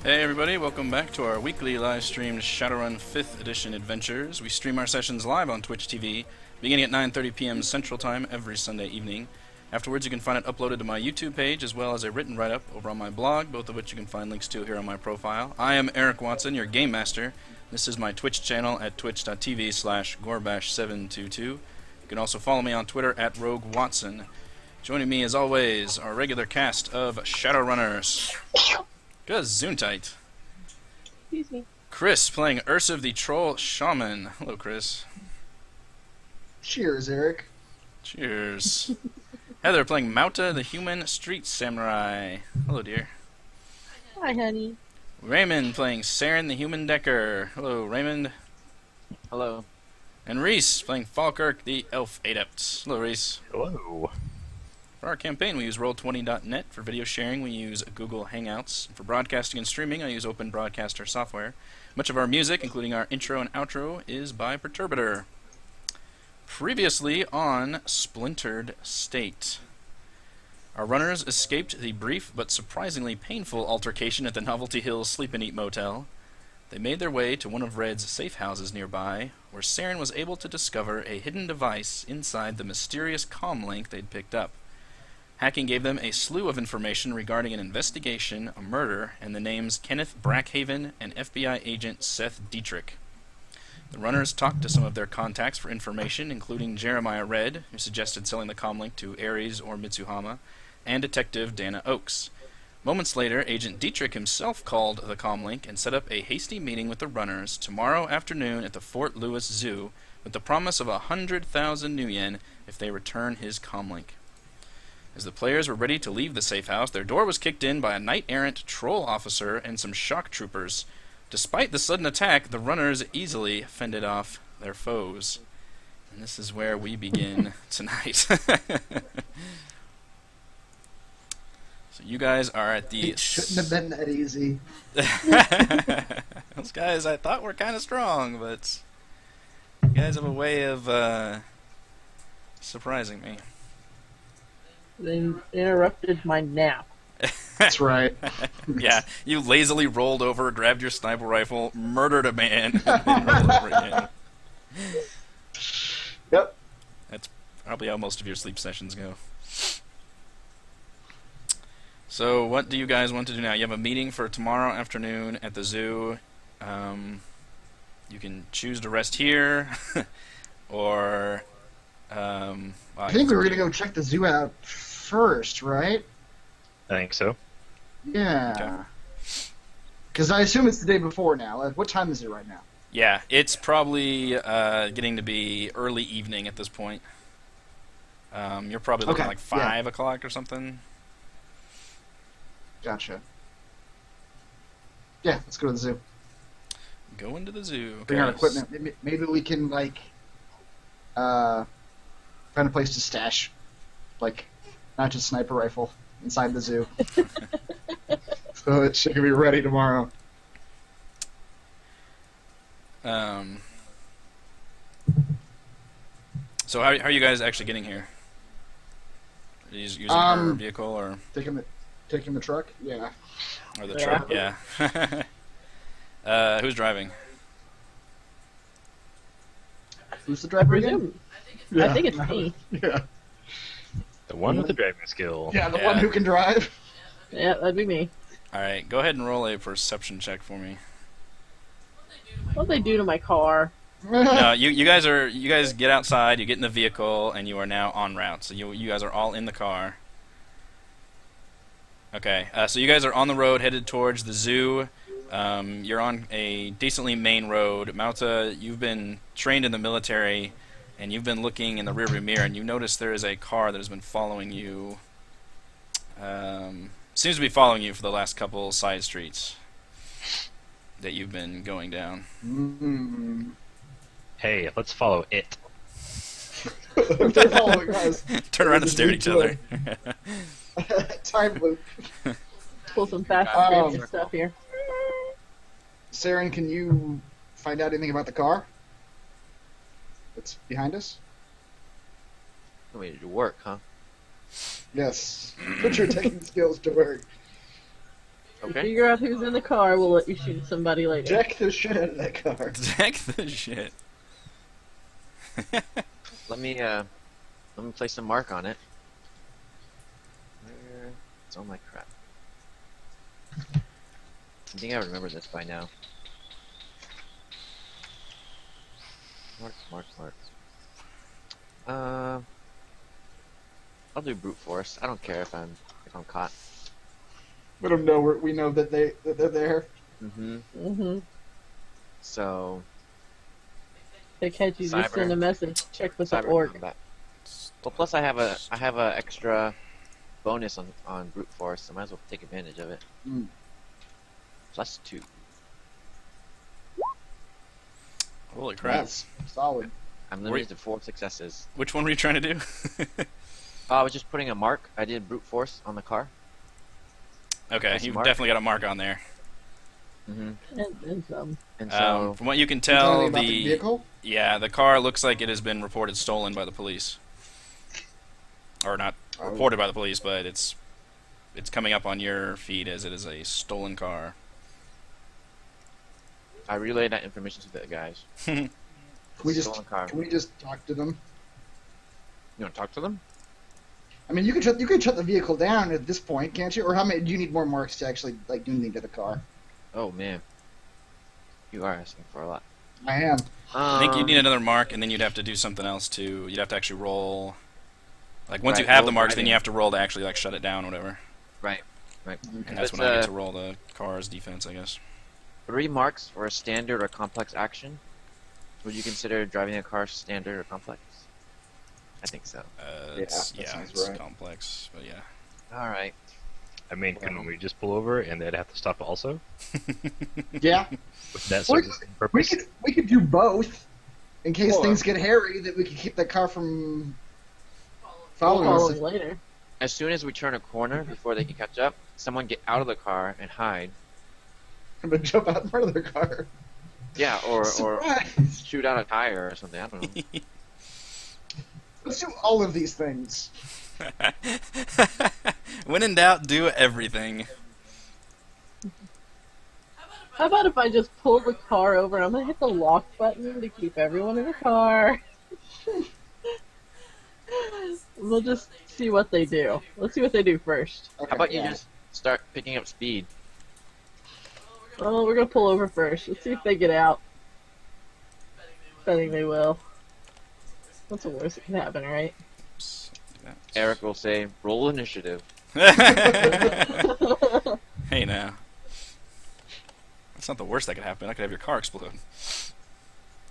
Hey everybody, welcome back to our weekly live-streamed Shadowrun 5th Edition adventures. We stream our sessions live on Twitch TV, beginning at 9:30 p.m. Central Time every Sunday evening. Afterwards, you can find it uploaded to my YouTube page, as well as a written write-up over on my blog, both of which you can find links to here on my profile. I am Eric Watson, your Game Master. This is my Twitch channel at twitch.tv/gorbash722. You can also follow me on Twitter at Rogue Watson. Joining me, as always, our regular cast of Shadowrunners. Gesundheit. Excuse me. Chris playing Ursa the Troll Shaman. Hello, Chris. Cheers, Eric. Cheers. Heather playing Mauta the Human Street Samurai. Hello, dear. Hi, honey. Raymond playing Saren the Human Decker. Hello, Raymond. Hello. And Reese playing Falkirk the Elf Adept. Hello, Reese. Hello. For our campaign, we use Roll20.net. For video sharing, we use Google Hangouts. For broadcasting and streaming, I use Open Broadcaster software. Much of our music, including our intro and outro, is by Perturbator. Previously on Splintered State. Our runners escaped the brief but surprisingly painful altercation at the Novelty Hills Sleep and Eat Motel. They made their way to one of Red's safe houses nearby, where Saren was able to discover a hidden device inside the mysterious comlink they'd picked up. Hacking gave them a slew of information regarding an investigation, a murder, and the names Kenneth Brackhaven and FBI agent Seth Dietrich. The runners talked to some of their contacts for information, including Jeremiah Red, who suggested selling the comlink to Ares or Mitsuhama, and Detective Dana Oakes. Moments later, Agent Dietrich himself called the comlink and set up a hasty meeting with the runners tomorrow afternoon at the Fort Lewis Zoo, with the promise of 100,000 new yen if they return his comlink. As the players were ready to leave the safe house, their door was kicked in by a knight-errant troll officer and some shock troopers. Despite the sudden attack, the runners easily fended off their foes. And this is where we begin tonight. So you guys are at the... It shouldn't have been that easy. Those guys I thought were kind of strong, but you guys have a way of surprising me. They interrupted my nap. That's right. Yeah, you lazily rolled over, grabbed your sniper rifle, murdered a man, and then rolled over again. Yep. That's probably how most of your sleep sessions go. So, what do you guys want to do now? You have a meeting for tomorrow afternoon at the zoo. You can choose to rest here, or... I think we were going to go check the zoo out first, right? I think so. Yeah. Because I assume it's the day before now. Like, what time is it right now? Yeah, it's probably getting to be early evening at this point. You're probably looking like 5 o'clock or something. Gotcha. Yeah, let's go to the zoo. Go into the zoo. Bring our equipment. Maybe we can, like, find a place to stash, like, not just sniper rifle inside the zoo. So it should be ready tomorrow. So how are you guys actually getting here? Are you using your vehicle or Taking the truck? Yeah. or the truck? Yeah. Who's driving? Who's the driver again? I think it's me. Yeah. The one with the driving skill. Yeah, the one who can drive. Yeah, that'd be me. Alright, go ahead and roll a perception check for me. What'd they do to my car? No, you guys get outside, you get in the vehicle, and you are now en route. So you guys are all in the car. Okay, so you guys are on the road headed towards the zoo. You're on a decently main road. Mauta, you've been trained in the military, and you've been looking in the rearview mirror, and you notice there is a car that has been following you. Seems to be following you for the last couple side streets that you've been going down. Mm-hmm. Hey, let's follow it. They're following us. Turn around and stare at each other. Time loop. Pull some fast and furious stuff here. Saren, can you find out anything about the car that's behind us? I mean, to work, huh? Yes. Put your taking skills to work. You Okay. figure out who's in the car, we'll let you shoot somebody later. Jack the shit out of that car. Heck the shit. Let me place a mark on it. Where? It's all my crap. I think I remember this by now. Mark. I'll do brute force. I don't care if I'm caught. Let them know we know that they're there. Mm-hmm. So They catch you, just Cyber. send a message. Check with the cyber orc. combat. Well, plus I have a extra bonus on brute force. So I might as well take advantage of it. Mm. +2. Holy crap. That's solid. I'm limited to 4 successes. Which one were you trying to do? I was just putting a mark. I did brute force on the car. Okay, That's you've mark. definitely got a mark on there. And some. And so From what you can Can you tell me tell, about the vehicle? the car looks like it has been reported stolen by the police. Or not reported by the police, but it's coming up on your feed as it is a stolen car. I relayed that information to the guys. Can we Stolen car. just talk to them? You want to talk to them? I mean, you can shut the vehicle down at this point, can't you? Or how many? Do you need more marks to actually like do anything to the car? Oh man, you are asking for a lot. I am. I think you'd need another mark, and then you'd have to do something else too. You'd have to actually roll. Like once you Right, have roll the marks, then driving. you have to roll to actually like shut it down, or whatever. Right. And that's It's, when I get to roll the car's defense, I guess. 3 marks for a standard or complex action. Would you consider driving a car standard or complex? I think so. that sounds It's right. complex, but yeah. All right. I mean, can we just pull over and they'd have to stop also? Yeah. With that We- sort of purpose? We could do both, in case Or- things get hairy. That we could keep that car from following us. Following later. As soon as we turn a corner before they can catch up, someone get out of the car and hide. I'm gonna jump out in front of their car. Yeah, or Surprise! shoot out a tire or something. I don't know. Let's do all of these things. When in doubt, do everything. How about if I just pull the car over and I'm gonna hit the lock button to keep everyone in the car? We'll just see what they do. Let's see what they do first. Okay, How about you yeah. just start picking up speed? Well, we're gonna pull over first. Let's see if they get out. Betting they will. What's the worst that can happen, right? Oops, do that. Eric will say, "Roll initiative." Hey now. That's not the worst that could happen. I could have your car explode.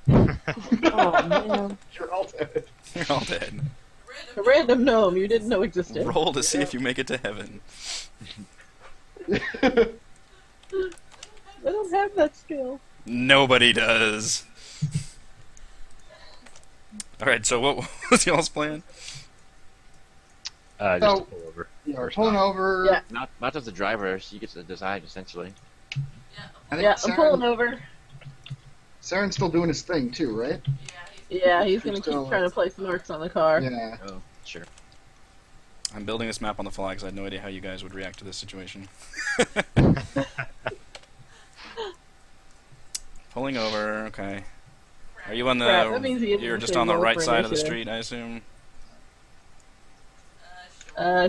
Oh man. You're all dead. You're all dead. A random gnome you didn't know existed. Roll to see if you make it to heaven. I don't have that skill. Nobody does. Alright, so what was y'all's plan? Just So- to pull over. Yeah, we're First pulling off. over. Yeah. Not as the driver. She gets to decide essentially. I think Yeah, I'm pulling over. Saren's still doing his thing too, right? Yeah, he's gonna keep Still- trying to place marks on the car. Yeah. Oh, sure. I'm building this map on the fly because I had no idea how you guys would react to this situation. Pulling over, okay. Are you on the... Crap, that means he you're isn't just gonna on the roll right for side of the initiative. street, I assume?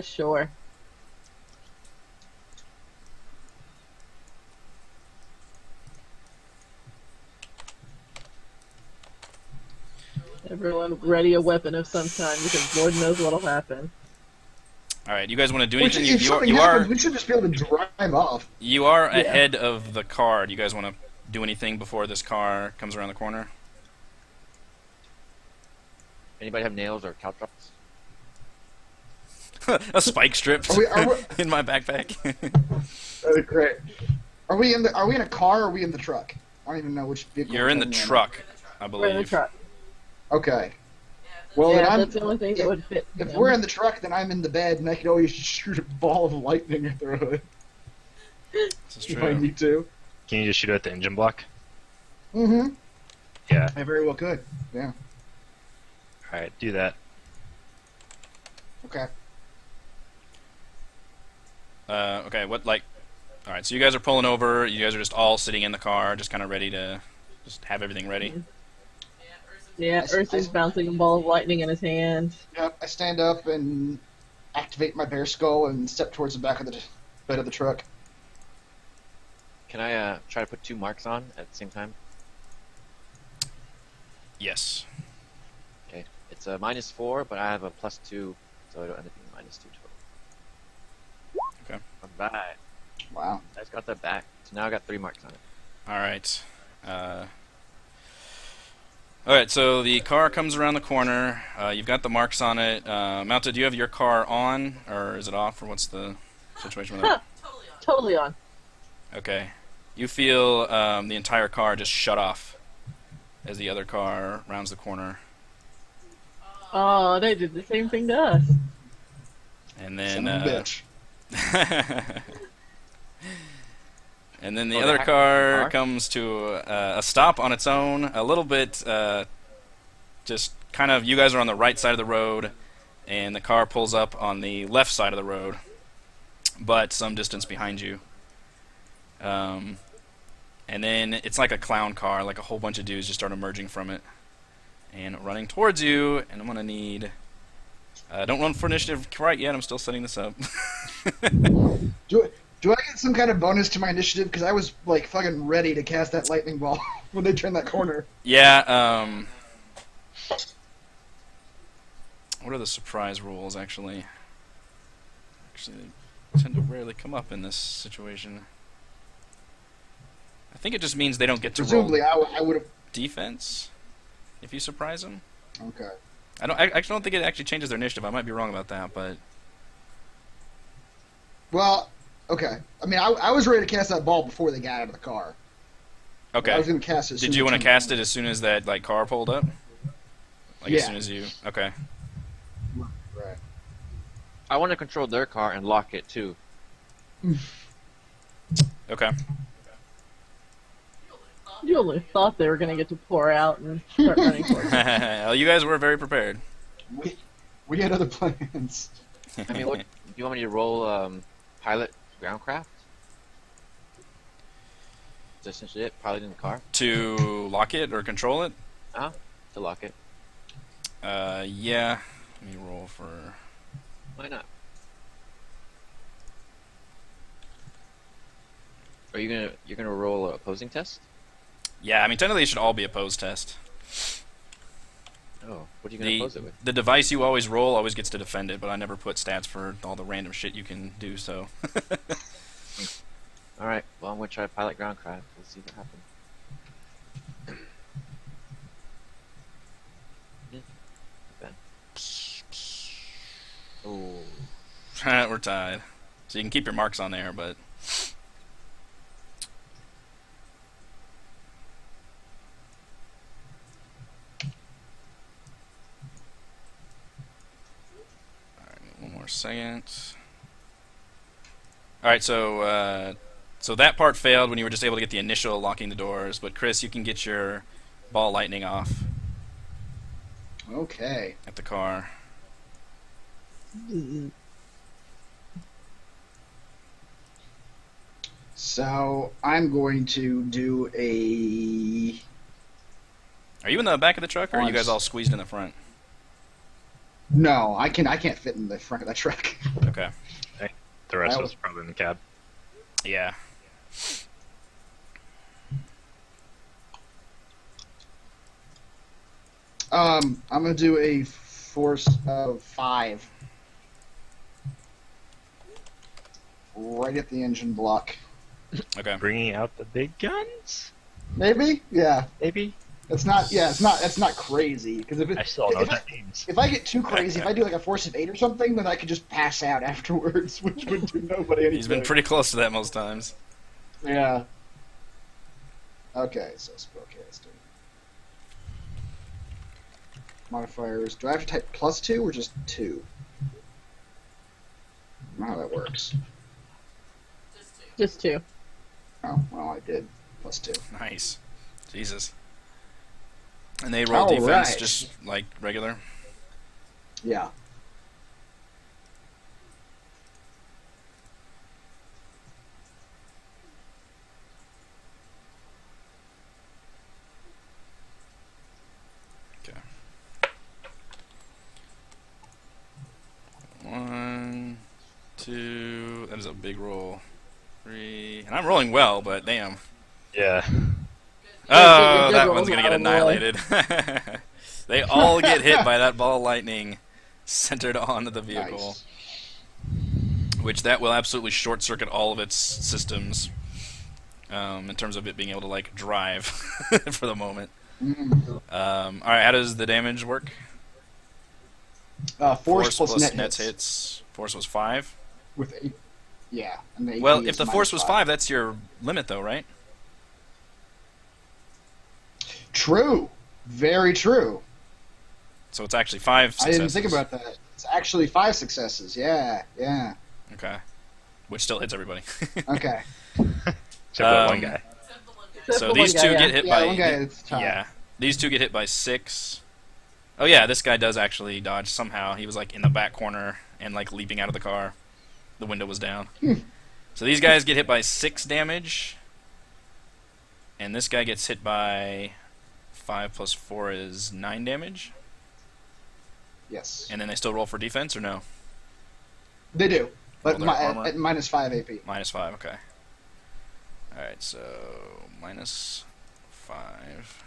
Sure. Everyone ready a weapon of some kind because Lord knows what'll happen. Alright, you guys want to do Which, anything? if You, something you happens, are we should just be able to drive off. you are Yeah. ahead of the car. Do you guys want to do anything before this car comes around the corner? Anybody have nails or caltrops? A spike strip Are we- in my backpack. Great. Are we in a car or are we in the truck? I don't even know which vehicle. You're in the we're truck, I We're in the believe. truck. Okay. Well, then Yeah, that's the only thing that would fit. if him. we're in the truck, then I'm in the bed, and I can always shoot a ball of lightning at the hood This is if I true. need to. Can you just shoot it at the engine block? Mm-hmm. Yeah. I very well could. Yeah. Alright, do that. Okay. Okay, what, like... All right, so you guys are pulling over. You guys are just all sitting in the car, just kind of ready to just have everything ready. Yeah, Ursa's bouncing a ball of lightning in his hand. Yep, I stand up and activate my bear skull and step towards the back of the bed of the truck. Can I try to put 2 marks on at the same time? Yes. Okay. It's a -4, but I have a +2, so it'll end up being -2 total. Okay. Alright. Wow. I just got that back. So now I got 3 marks on it. All right. All right, so the car comes around the corner. You've got the marks on it. Mounted, do you have your car on, or is it off, or what's the situation with that? Totally on. Okay. You feel the entire car just shut off as the other car rounds the corner. Oh, they did the same thing to us. And then... Son of a bitch. And then the Oh, other they hacked the car? comes to a stop on its own, a little bit, just kind of, you guys are on the right side of the road, and the car pulls up on the left side of the road, but some distance behind you. And then it's like a clown car, like a whole bunch of dudes just start emerging from it and running towards you, and I'm going to need... don't run for initiative right yet, I'm still setting this up. Do I get some kind of bonus to my initiative? Because I was, like, fucking ready to cast that lightning ball when they turned that corner. Yeah, what are the surprise rules, actually? Actually, they tend to rarely come up in this situation. I think it just means they don't get to Presumably, roll I would have... defense if you surprise them. Okay. I actually don't think it actually changes their initiative. I might be wrong about that, but... Well, okay. I mean, I was ready to cast that ball before they got out of the car. Okay. I was going to cast it as soon Did as you they want to turned the cast corner. it as soon as that like car pulled up? Like Yeah. as soon as you... Okay. Right. I want to control their car and lock it too. Okay. You only thought they were going to get to pour out and start running towards you. Well, you guys were very prepared. We had other plans. I mean, what do you want me to roll? Pilot groundcraft? Is that essentially it? Piloting the car? To lock it or control it? To lock it. Yeah. Let me roll for... Why not? Are you're gonna roll a opposing test? Yeah, I mean, technically it should all be a pose test. Oh, what are you gonna oppose it with? The device you always roll always gets to defend it, but I never put stats for all the random shit you can do, so... Alright, well I'm gonna try pilot groundcraft. Let's see what happens. Oh, We're tied. So you can keep your marks on there, but... Alright, one more second. Alright, so that part failed when you were just able to get the initial locking the doors, but Chris, you can get your ball lightning off Okay. at the car. So I'm going to do a... Are you in the back of the truck, or are you guys all squeezed in the front? No, I can't fit in the front of that truck. Okay. The rest I of us are probably in the cab. Yeah. I'm gonna do a force of 5. Right at the engine block. Okay. Bringing out the big guns? Maybe? Yeah. Maybe? It's not. Yeah, it's not. That's not crazy. Because I still don't know what that means. if I get too crazy, if I do like a force of 8 or something, then I could just pass out afterwards, which would do nobody any He's been good. pretty close to that most times. Yeah. Okay, so spellcasting. Modifiers. Do I have to type +2 or just 2? I don't know how that works. Just 2. Oh, well, I did. +2. Nice. Jesus. And they roll All defense right. just like regular? Yeah. big roll. 3, and I'm rolling well, but damn. Yeah. Oh, Good that roll, one's gonna get Howard, boy. annihilated. They all get hit by that ball of lightning centered onto the vehicle, Nice. which that will absolutely short circuit all of its systems in terms of it being able to like drive for the moment. Mm. All right, how does the damage work? Force plus net hits. Force was 5. with 8. Yeah. And the AP Well, if is the force was -5. 5, that's your limit, though, right? True. Very true. So it's actually 5 I successes. didn't think about that. It's actually 5 successes. Yeah. Yeah. Okay. Which still hits everybody. Okay. Except for that one guy. Except So for these one two guy, get yeah. hit Yeah, by... one guy is top. Yeah. These two get hit by 6. Oh, yeah, this guy does actually dodge somehow. He was, like, in the back corner and, like, leaping out of the car. The window was down. So these guys get hit by 6 damage. And this guy gets hit by 5 plus 4 is 9 damage. Yes. And then they still roll for defense, or no? They do. But Roll their armor. at -5 AP. Minus 5, okay. Alright, so minus 5.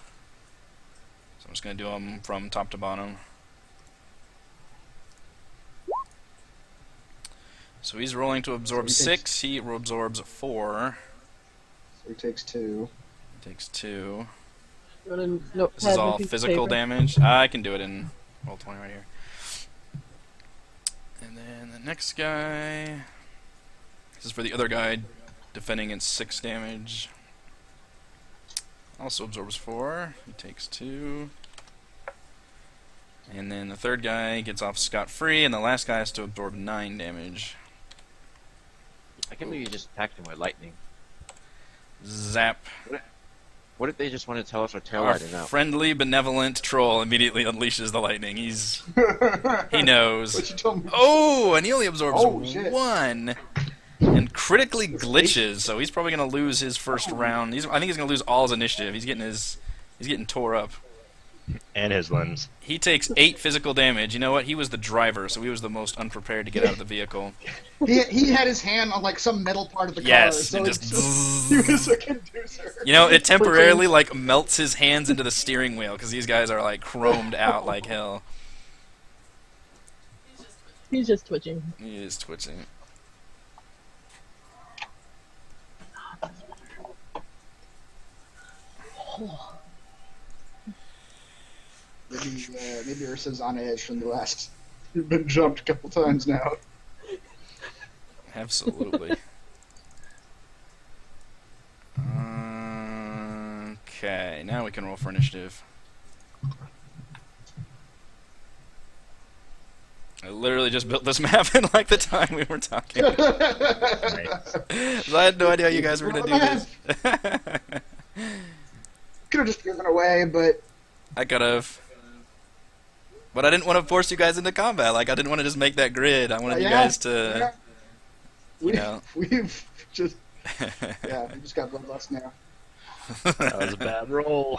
So I'm just going to do them from top to bottom. So he's rolling to absorb So he 6. He absorbs 4. So he takes 2. He takes 2. You want a notepad This is and a all piece of physical paper? damage. I can do it in Roll20 right here. And then the next guy... This is for the other guy defending at 6 damage. Also absorbs 4. He takes 2. And then the third guy gets off scot-free, and the last guy has to absorb 9 damage. I can't believe you just attacked him with lightning. Zap. What if they just want to tell us our tail Our lighting out? friendly, benevolent troll immediately unleashes the lightning. He knows. What you told me? Oh, and he only absorbs Oh, shit. 1. And critically glitches, so he's probably going to lose his first round. I think he's going to lose all his initiative. He's getting tore up. And his limbs. He takes 8 physical damage. You know what? He was the driver, so he was the most unprepared to get out of the vehicle. He had his hand on like some metal part of the car. Yes, So and it's just he was a conducer. You know, it temporarily like melts his hands into the steering wheel because these guys are like chromed out like hell. He's just twitching. He is twitching. Maybe Ursa's on edge from the last. You've been jumped a couple times now. Absolutely. Okay, now we can roll for initiative. I literally just built this map in like the time we were talking. Nice. So I had no idea how you guys were gonna do this. Could have just driven away, but I could have. But I didn't want to force you guys into combat. Like, I didn't want to just make that grid. I wanted you guys to... We've know. just we just got bloodlust now. That was a bad roll.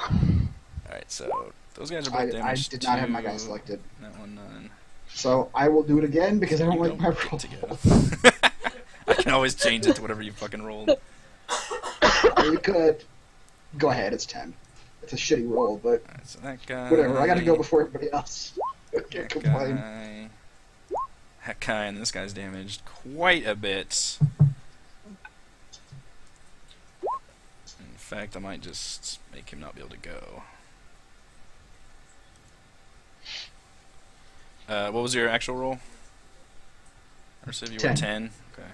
Alright, so those guys are both I damaged. did not have my guy 2. selected, That one, none. so I will do it again because I don't You like my get roll. to go. I can always change it to whatever you fucking rolled. You could go ahead. It's 10. It's a shitty roll, but Alright, so that guy... whatever. I got to go before everybody else. I can't That complain. guy... That guy and this guy's damaged quite a bit. In fact, I might just make him not be able to go. What was your actual roll? Or so if you were 10. 10? Okay.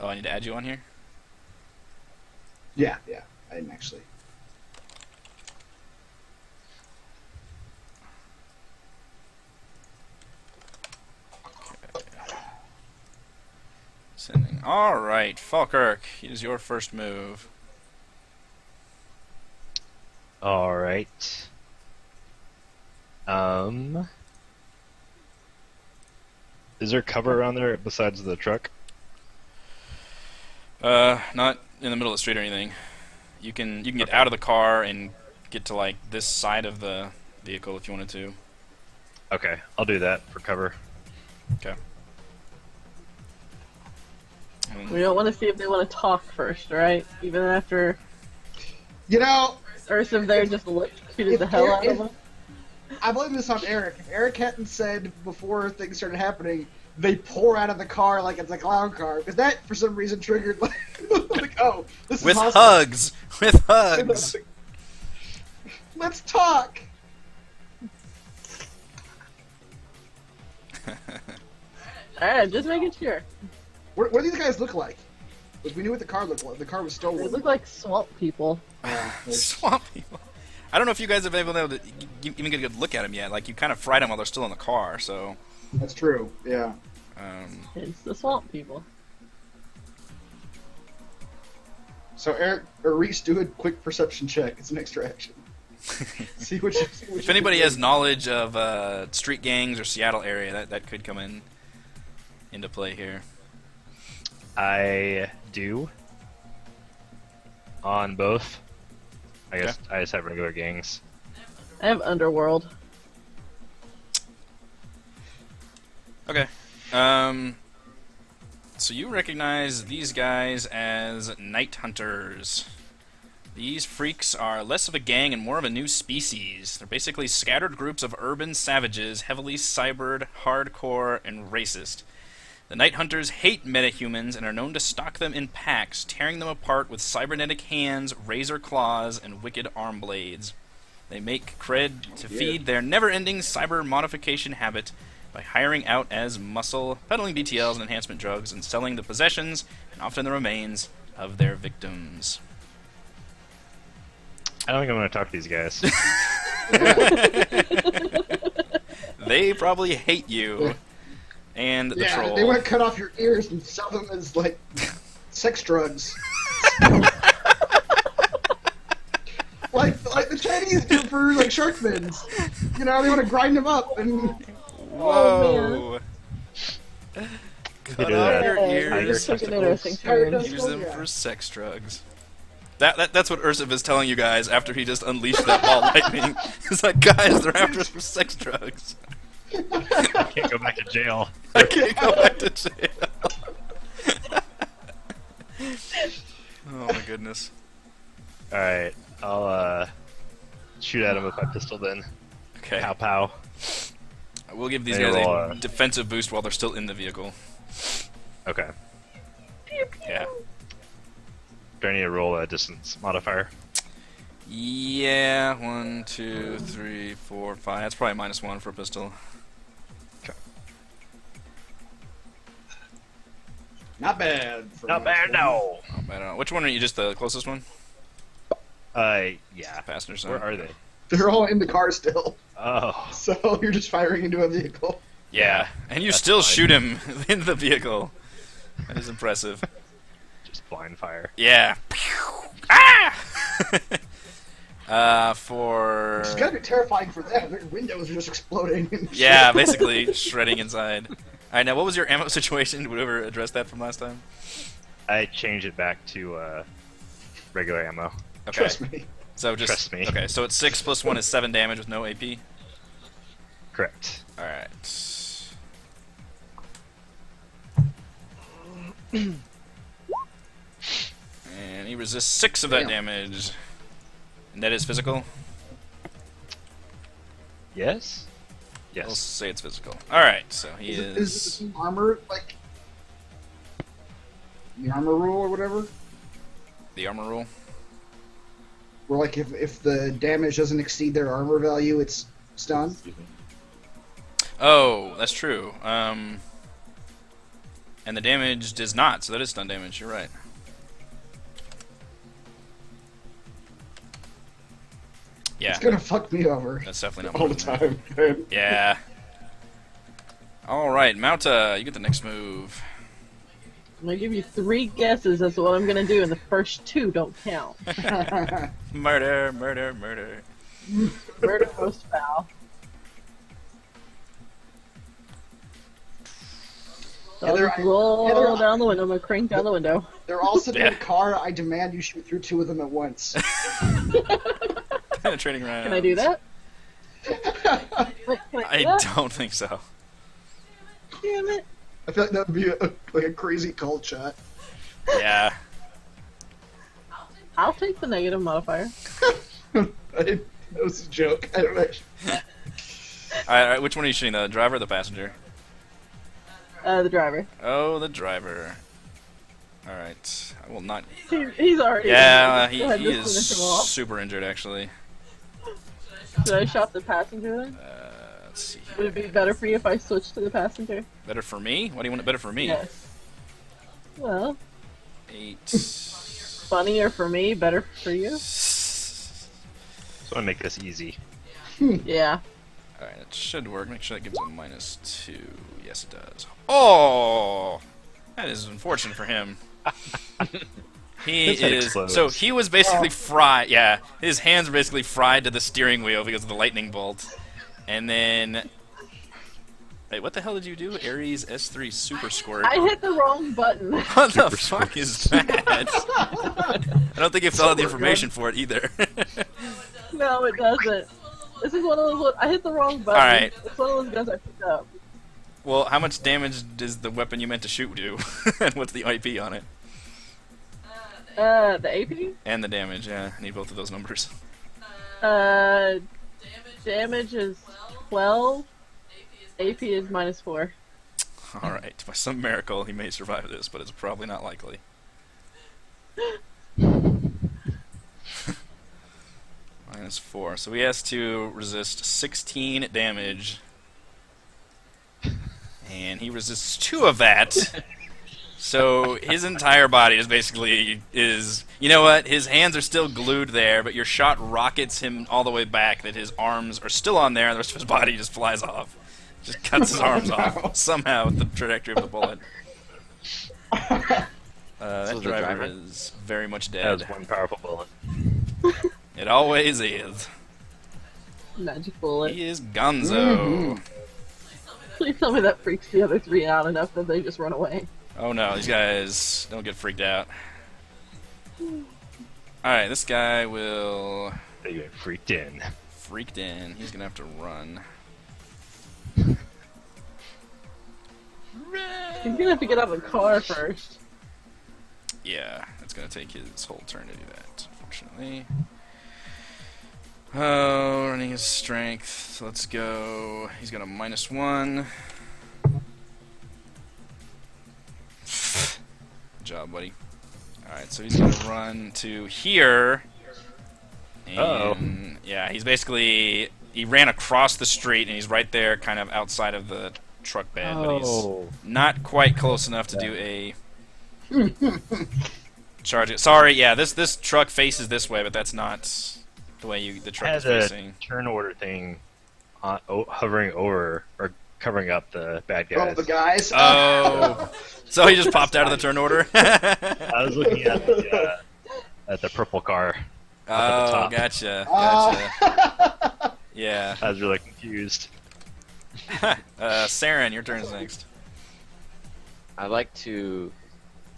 Oh, I need to add you on here? Yeah. I didn't actually. Sending. Alright, Falkirk, it is your first move. Alright. Is there cover around there besides the truck? Not in the middle of the street or anything. You can get out of the car and get to like this side of the vehicle if you wanted to. Okay, I'll do that for cover. Okay. We don't want to see if they want to talk first, right? Even after You know, Ursa there just electrocuted the hell out of them. I blame this on Eric. If Eric hadn't said before things started happening, they pour out of the car like it's a clown car, because that for some reason triggered like oh, this is With awesome. hugs! With hugs! Let's talk. Alright, just making sure. What do these guys look like? Because we knew what the car looked like. The car was They stolen. look like swamp people. Swamp people. I don't know if you guys have been able to even get a good look at them yet. Like, you kind of fried them while they're still in the car, so... That's true. Yeah. It's the swamp people. So Eric or Reese, do a quick perception check. It's an extra action. See what you. If anybody has knowledge of street gangs or Seattle area, that could come into play here. I do. On both. I guess I just have regular gangs. I have Underworld. Okay. So you recognize these guys as night hunters. These freaks are less of a gang and more of a new species. They're basically scattered groups of urban savages, heavily cybered, hardcore, and racist. The night hunters hate metahumans and are known to stalk them in packs, tearing them apart with cybernetic hands, razor claws, and wicked arm blades. They make cred to feed their never-ending cyber modification habit by hiring out as muscle, peddling BTLs and enhancement drugs, and selling the possessions, and often the remains, of their victims. I don't think I'm going to talk to these guys. They probably hate you. And the troll. They want to cut off your ears and sell them as, like, sex drugs. like the Chinese do for, like, shark fins. You know, they want to grind them up and... Whoa! Cut do off that. your I ears, just took an interesting turn. use them for sex drugs. That's what Ursuf is telling you guys after he just unleashed that ball lightning. He's like, guys, they're after us for sex drugs. I can't go back to jail. I can't go back to jail. Oh my goodness. Alright, I'll shoot at him with my pistol then. Okay. Pow pow. We'll give these Hey, guys roll, a defensive boost while they're still in the vehicle. Okay. Yeah. Do I need to roll a distance modifier? Yeah, 1, 2, 3, 4, 5. That's probably -1 for a pistol. Not bad. Not bad, no! Not bad at all. Which one are you? Just the closest one? Yeah. Passenger side. Where are they? They're all in the car still. Oh. So you're just firing into a vehicle. Yeah, and you That's still fine. shoot him in the vehicle. That is impressive. Just blind fire. Yeah. Ah! For... It's gotta be terrifying for them. Their windows are just exploding. And Yeah, shit. basically shredding inside. Alright, now what was your ammo situation? Did we ever address that from last time? I changed it back to regular ammo. Okay. Trust me. So just Trust me. Okay, so it's 6 + 1 is 7 damage with no AP. Correct. Alright. And he resists 6 of that Damn. damage. And that is physical? Yes? We'll Yes. say it's physical. Alright, so he Is it is... the same armor, like the armor rule or whatever? The armor rule? Where like if the damage doesn't exceed their armor value, it's stunned. Oh, that's true. And the damage does not, so that is stun damage, you're right. Yeah, It's gonna fuck me over that's definitely not all the moving. time. Man. Yeah. Alright, Mauta, you get the next move. I'm gonna give you 3 guesses as to what I'm gonna do, and the first 2 don't count. Murder, murder, murder. Murder most foul. So I'll Heather, just roll Heather, down the window. I'm gonna crank down the window. They're all sitting in Yeah. a car. I demand you shoot through 2 of them at once. Penetrating rounds. Can I do that? Wait, can I do I that? don't think so. Damn it. I feel like that would be like a crazy cult shot. Yeah. I'll take the negative modifier. That was a joke. I don't know. Alright, which one are you shooting, the driver or the passenger? The driver. Oh, the driver. Alright. I will not... He's already. Yeah, Go ahead, he just is finish him off. super injured, actually. Should I shot the passenger then? Let's see Would it here. be better for you if I switched to the passenger? Better for me? Why do you want it better for me? Yes. Well, 8. funnier for me, better for you. So I make this easy. Yeah. Alright, it should work. Make sure that gives him -2. Yes, it does. Oh! That is unfortunate for him. He His head is... explodes. So he was basically fried. Yeah, his hands were basically fried to the steering wheel because of the lightning bolt. And then... Wait, what the hell did you do? Ares S3 Super Squirt. I hit the wrong button. What the fuck is that? I don't think it filled out the information for it either. No, it doesn't. This is one of those. I hit the wrong button. Alright. It's one of those guns I picked up. Well, how much damage does the weapon you meant to shoot do? And what's the IP on it? The AP? And the damage, yeah. I need both of those numbers. Damage is 12. AP is -4. Alright, by some miracle he may survive this, but it's probably not likely. -4. So he has to resist 16 damage. And he resists 2 of that. So his entire body is basically you know what? His hands are still glued there, but your shot rockets him all the way back that his arms are still on there and the rest of his body just flies off. Just cuts his arms off somehow with the trajectory of the bullet. That So the driver driver? is very much That dead. was one powerful bullet. It always is. Magic bullet. He is Gonzo. Please tell me that freaks the other 3 out enough that they just run away. Oh no, these guys don't get freaked out. Alright, this guy will... They get freaked in. Freaked in. He's gonna have to run. He's gonna have to get out of the car first. Yeah, it's gonna take his whole turn to do that, unfortunately. Oh, running his strength. Let's go. He's got a -1. Good job, buddy. Alright, so he's gonna run to here. And Uh-oh. yeah, he's basically he ran across the street and he's right there kind of outside of the truck bed, but he's not quite close enough to do a charge it. Sorry, yeah, this truck faces this way, but that's not the way the truck is Has a facing. turn order thing hovering over or covering up the bad guys. Oh, the guys. Oh, so he just popped out of the turn order. I was looking at the purple car. Oh, top. gotcha, gotcha. Yeah. I was really confused. Saren, your turn's next. I'd like to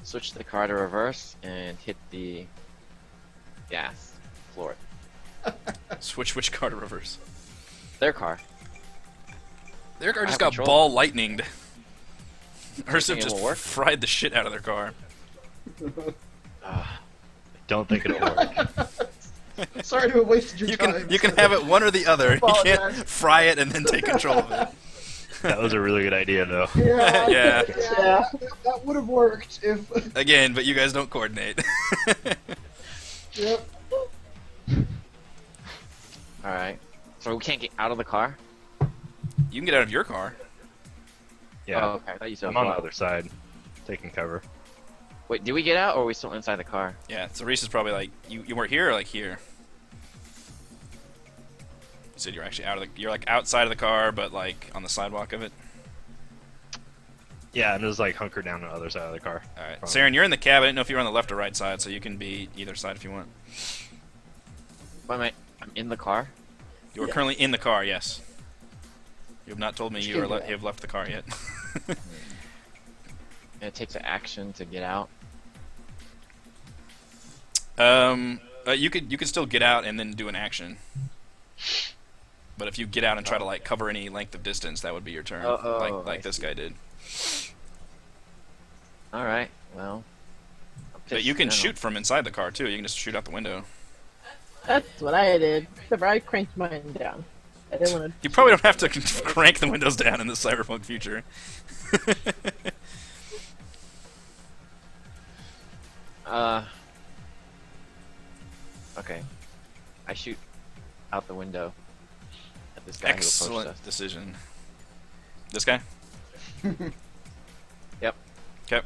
switch the car to reverse and hit the gas. Floor it. Switch which car to reverse. Their car. Their car I just have got control. ball lightninged. Ursuf think it just will work? fried the shit out of their car. Don't think it'll work. Sorry to have wasted your You time. can have it one or the other. You can't Apologize. fry it and then take control of it. That was a really good idea, though. Yeah, Yeah. Yeah. that would have worked if. Again, but you guys don't coordinate. Yep. Alright. So we can't get out of the car? You can get out of your car. Yeah, Oh, okay. I thought you said I'm on the fly. other side, taking cover. Wait, did we get out or are we still inside the car? Yeah, so Reese is probably like, you weren't here or like here? You said you're actually out of the, you're like outside of the car, but like on the sidewalk of it. Yeah, and it was like hunkered down on the other side of the car. Alright, Fine. Saren, you're in the cab. I didn't know if you were on the left or right side, so you can be either side if you want. Wait a minute. I'm in the car? You are Yeah. currently in the car, yes. You have not told me Just you get out. have left the car yet. And it takes an action to get out. You could still get out and then do an action. But if you get out and try to like cover any length of distance, that would be your turn, Oh, like I this see. guy did. Alright, well. But you can shoot from inside the car too. You can just shoot out the window. That's what I did. Except for I cranked mine down. I didn't want to. You probably don't have to crank the windows down in the cyberpunk future. Okay. I shoot out the window at this guy who approached Excellent us. decision. This guy? Yep. Okay.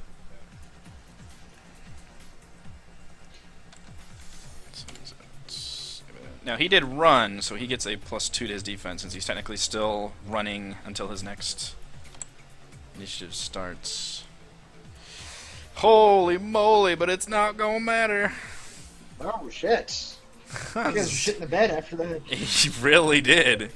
Now he did run, so he gets a +2 to his defense since he's technically still running until his next initiative starts. Holy moly, but it's not gonna matter. Oh shit! You guys were shitting the bed after that. He really did.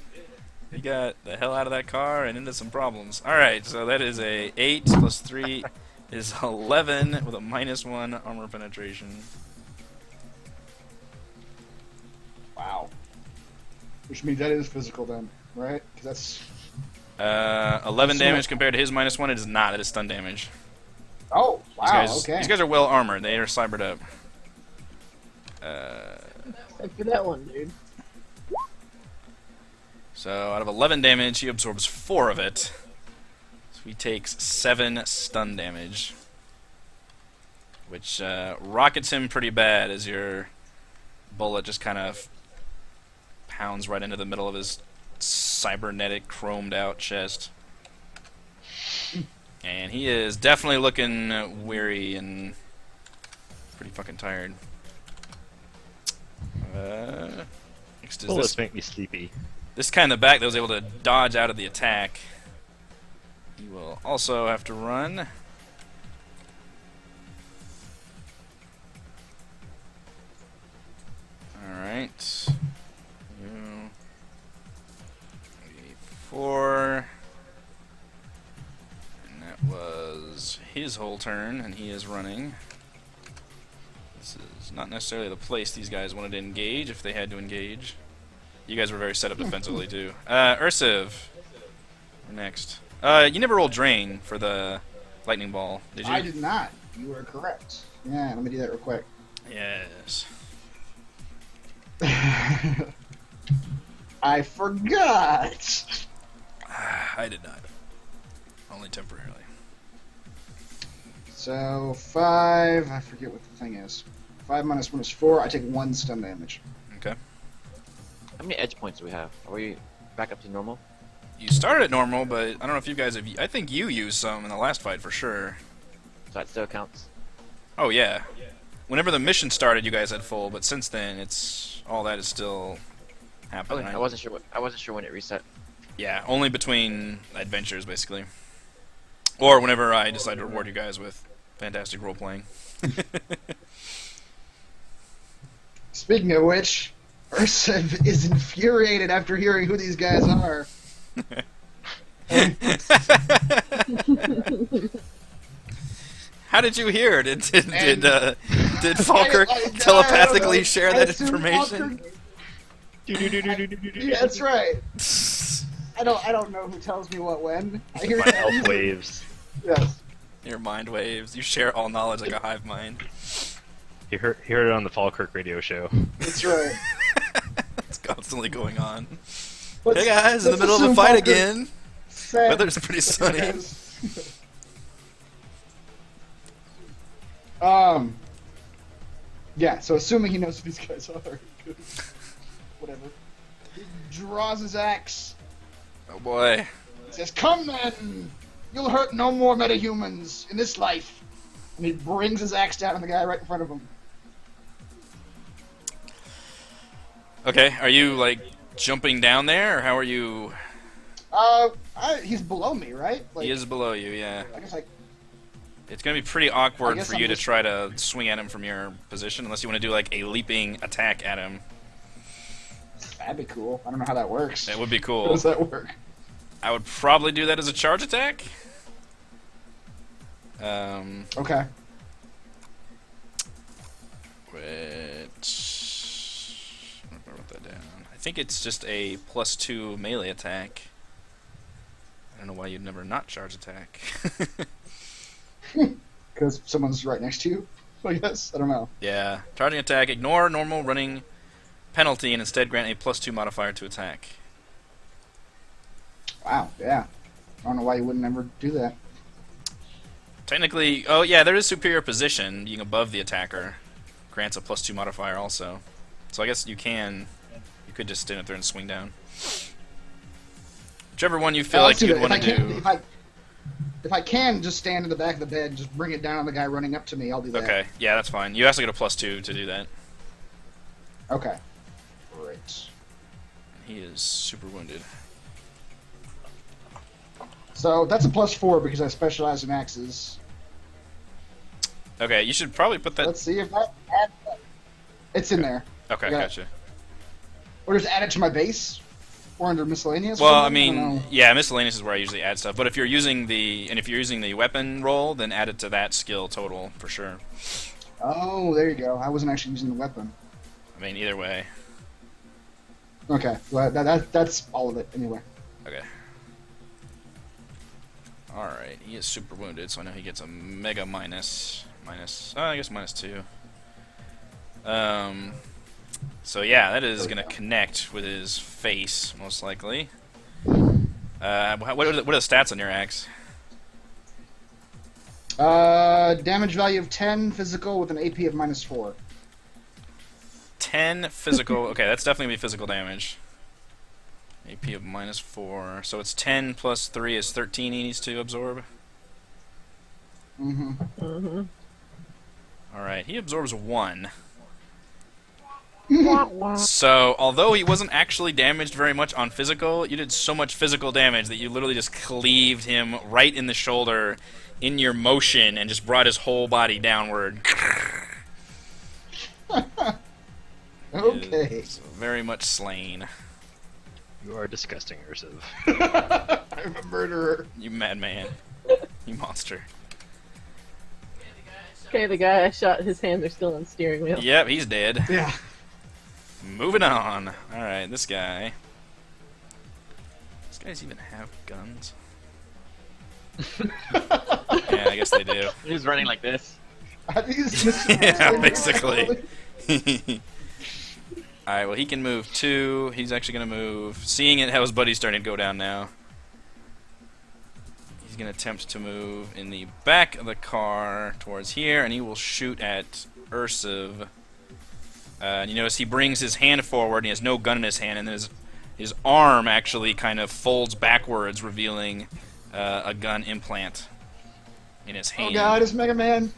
He got the hell out of that car and into some problems. Alright, so that is a 8 plus 3 is 11 with a -1 armor penetration. Wow. Which means that is physical then, right? Because that's 11 damage compared to his -1. It is not. It is stun damage. oh wow. Okay. These guys are well armored. They are cybered up. Except for that one, dude. So out of 11 damage, he absorbs 4 of it. So he takes 7 stun damage, which rockets him pretty bad as your bullet just kind of pounds right into the middle of his cybernetic, chromed out chest. And he is definitely looking weary and pretty fucking tired. Next is Bullets this, make me sleepy. this guy in the back that was able to dodge out of the attack. He will also have to run. Alright. 4. And that was his whole turn, and he is running. This is not necessarily the place these guys wanted to engage if they had to engage. You guys were very set up defensively too. Ursiv. You're next. You never rolled drain for the lightning ball, did you? I did not. You were correct. Yeah, let me do that real quick. Yes. I forgot. I did not. Only temporarily. So 5. I forget what the thing is. 5 minus 1 is 4. I take 1 stun damage. Okay. How many edge points do we have? Are we back up to normal? You started at normal, but I don't know if you guys have. I think you used some in the last fight for sure. So that still counts. Oh yeah. Whenever the mission started, you guys had full, but since then, it's all that is still happening. Okay, right? I wasn't sure when it reset. Yeah, only between adventures, basically. Or whenever I decide to reward you guys with fantastic role playing. Speaking of which, Ursiv is infuriated after hearing who these guys are. How did you hear? Did Falkirk I telepathically don't know. share I that assume information? Yeah, that's right. I don't know who tells me what when. I hear My elf waves. Yes. Your mind waves. You share all knowledge like a hive mind. You heard it on the Falkirk radio show. That's right. It's constantly going on. Let's- Hey guys, in the let's middle of a assume fight Falkirk again. said- Weather's pretty sunny. Yeah, so assuming he knows who these guys are, whatever. He draws his axe, Oh boy. says, "Come then! You'll hurt no more metahumans in this life." And he brings his axe down on the guy right in front of him. Okay, are you like jumping down there, or how are you? He's below me, right? Like, He is below you, yeah. I guess, like, It's gonna be pretty I awkward guess for I'm you to just- try to swing at him from your position, unless you want to do like a leaping attack at him. that'd be cool. I don't know how that works. That would be How cool. does that work? I would probably do that as a charge attack. Okay. Which I wrote that down. I think it's just a +2 melee attack. I don't know why you'd never not charge attack. Because someone's right next to you. I guess. I don't know. Yeah. Charging attack. Ignore normal running penalty and instead grant a +2 modifier to attack. Wow, yeah. I don't know why you wouldn't ever do that. Technically, oh yeah, there is superior position, being above the attacker. Grants a +2 modifier also. So I guess you could just stand up there and swing down. Whichever one you feel I'll like do you'd that. want to do. If I can just stand in the back of the bed and just bring it down on the guy running up to me, I'll do that. Okay, yeah, that's fine. You also get a +2 to do that. Okay. Great. He is super wounded. So that's a +4 because I specialize in axes. Okay, you should probably put that. Let's see if that adds up. It's in there. Okay, Yeah. gotcha. Or just add it to my base? Or under miscellaneous? or Well, I something? don't mean, know. yeah, miscellaneous is where I usually add stuff. But if you're using the weapon roll, then add it to that skill total for sure. Oh, there you go. I wasn't actually using the weapon. I mean, either way. Okay, well, that's all of it anyway. Okay. All right, he is super wounded, so I know he gets a mega minus. I guess -2. So yeah, that is gonna connect with his face most likely. What are the stats on your axe? Damage value of 10, physical with an AP of -4. 10 physical. Okay, that's definitely gonna be physical damage. AP of -4. So it's 10 plus 3 is 13 he needs to absorb. Mm-hmm. Mm-hmm. Alright, he absorbs 1. So, although he wasn't actually damaged very much on physical, you did so much physical damage that you literally just cleaved him right in the shoulder in your motion and just brought his whole body downward. Okay. Is very much slain. You are disgusting, Ursiv. I'm a murderer. You madman. You monster. Okay, the guy I shot, his hands are still on the steering wheel. Yep, he's dead. Yeah. Moving on. Alright, this guy. These guys even have guns? Yeah, I guess they do. He's running like this. Are these Mr. Yeah, basically. Alright, well he can move 2. He's actually going to move. Seeing it, how his buddy's starting to go down now. He's going to attempt to move in the back of the car towards here, and he will shoot at Ursiv. And you notice he brings his hand forward, and he has no gun in his hand, and then his arm actually kind of folds backwards, revealing a gun implant in his hand. Oh god, it's Mega Man.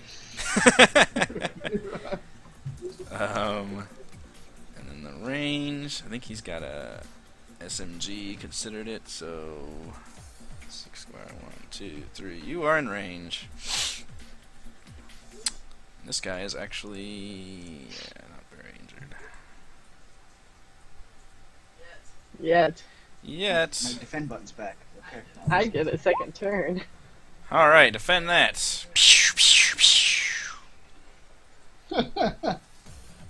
And then the range, I think he's got a SMG considered it, so 6 square, 1, 2, 3. You are in range. This guy is actually not very injured. Yet. My Yet. defend button's back. Okay. I get a second turn. Alright, defend that.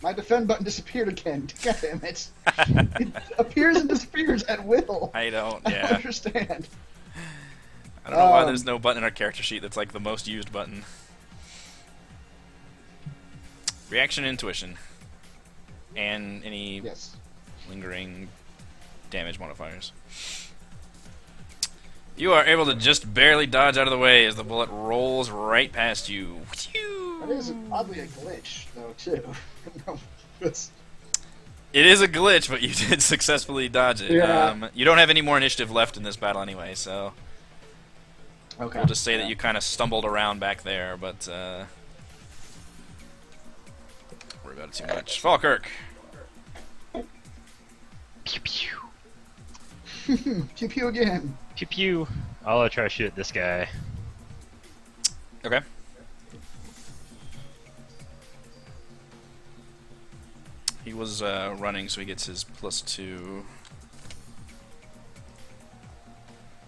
My defend button disappeared again. God damn it. It appears and disappears at will. I don't, I don't yeah. understand. I don't know why there's no button in our character sheet that's like the most used button. Reaction intuition. And any Yes. lingering damage modifiers. You are able to just barely dodge out of the way as the bullet rolls right past you. That is oddly a glitch, though, too. No, it's- It is a glitch, but you did successfully dodge it. Yeah. You don't have any more initiative left in this battle anyway, so Okay. we'll just say that you kind of stumbled around back there, but don't worry about it too much. Falkirk. Pew pew. Pew pew again. Pew pew. I'll try to shoot at this guy. Okay. He was running, so he gets his +2.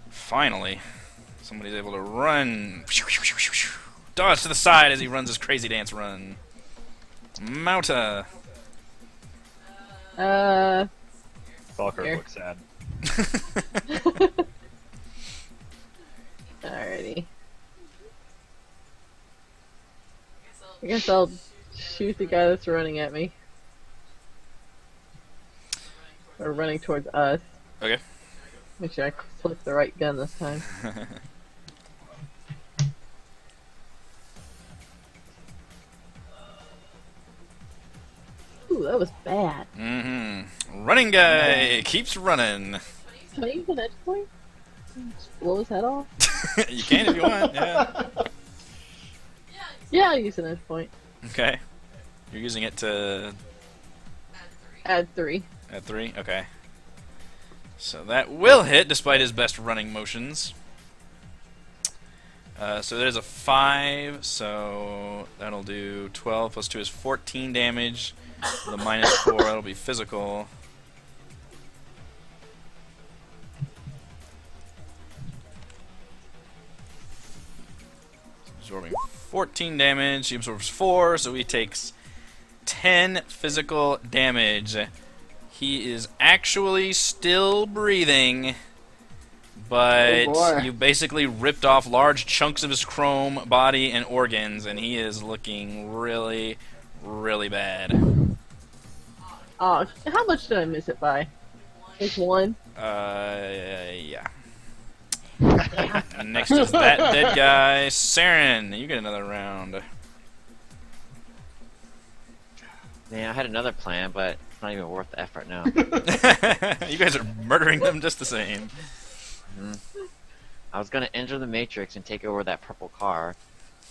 Finally, somebody's able to run. Dodge to the side as he runs his crazy dance run. Mouta. Falkirk Here. looks sad. Alrighty. I guess I'll shoot the guy that's running at me. Or running towards us. Okay. Make sure I click the right gun this time. Ooh, that was bad. Running guy keeps running. Can I use an edge point? Just blow his head off? You can if you want, yeah. Yeah, I'll use an edge point. Okay. You're using it to Add 3. at 3? Okay. So that will hit despite his best running motions. So there's a 5, so that'll do 12 plus 2 is 14 damage. The minus 4, that'll be physical. Absorbing 14 damage. He absorbs 4, so he takes 10 physical damage. He is actually still breathing, but Oh boy. you basically ripped off large chunks of his chrome body and organs, and he is looking really, really bad. Oh, how much did I miss it by? Just 1? Yeah. Next is that dead guy. Saren, you get another round. Man, I had another plan, but it's not even worth the effort now. You guys are murdering them just the same. I was gonna enter the Matrix and take over that purple car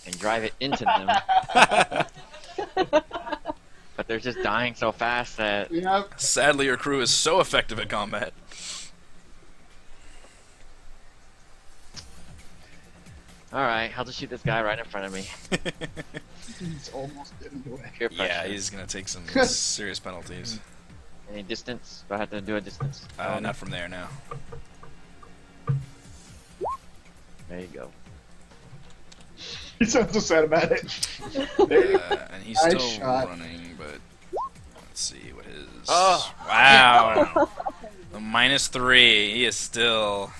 and drive it into them, but they're just dying so fast that Yep. Sadly, your crew is so effective at combat. Alright, I'll just shoot this guy right in front of me. He's almost getting away. Peer pressure. Yeah, he's gonna take some serious penalties. Any distance? Do I have to do a distance? Not from there now. There you go. He sounds so sad about it. There you go. And he's Nice still shot. running, but let's see what his. Oh. Wow! A minus 3. He is still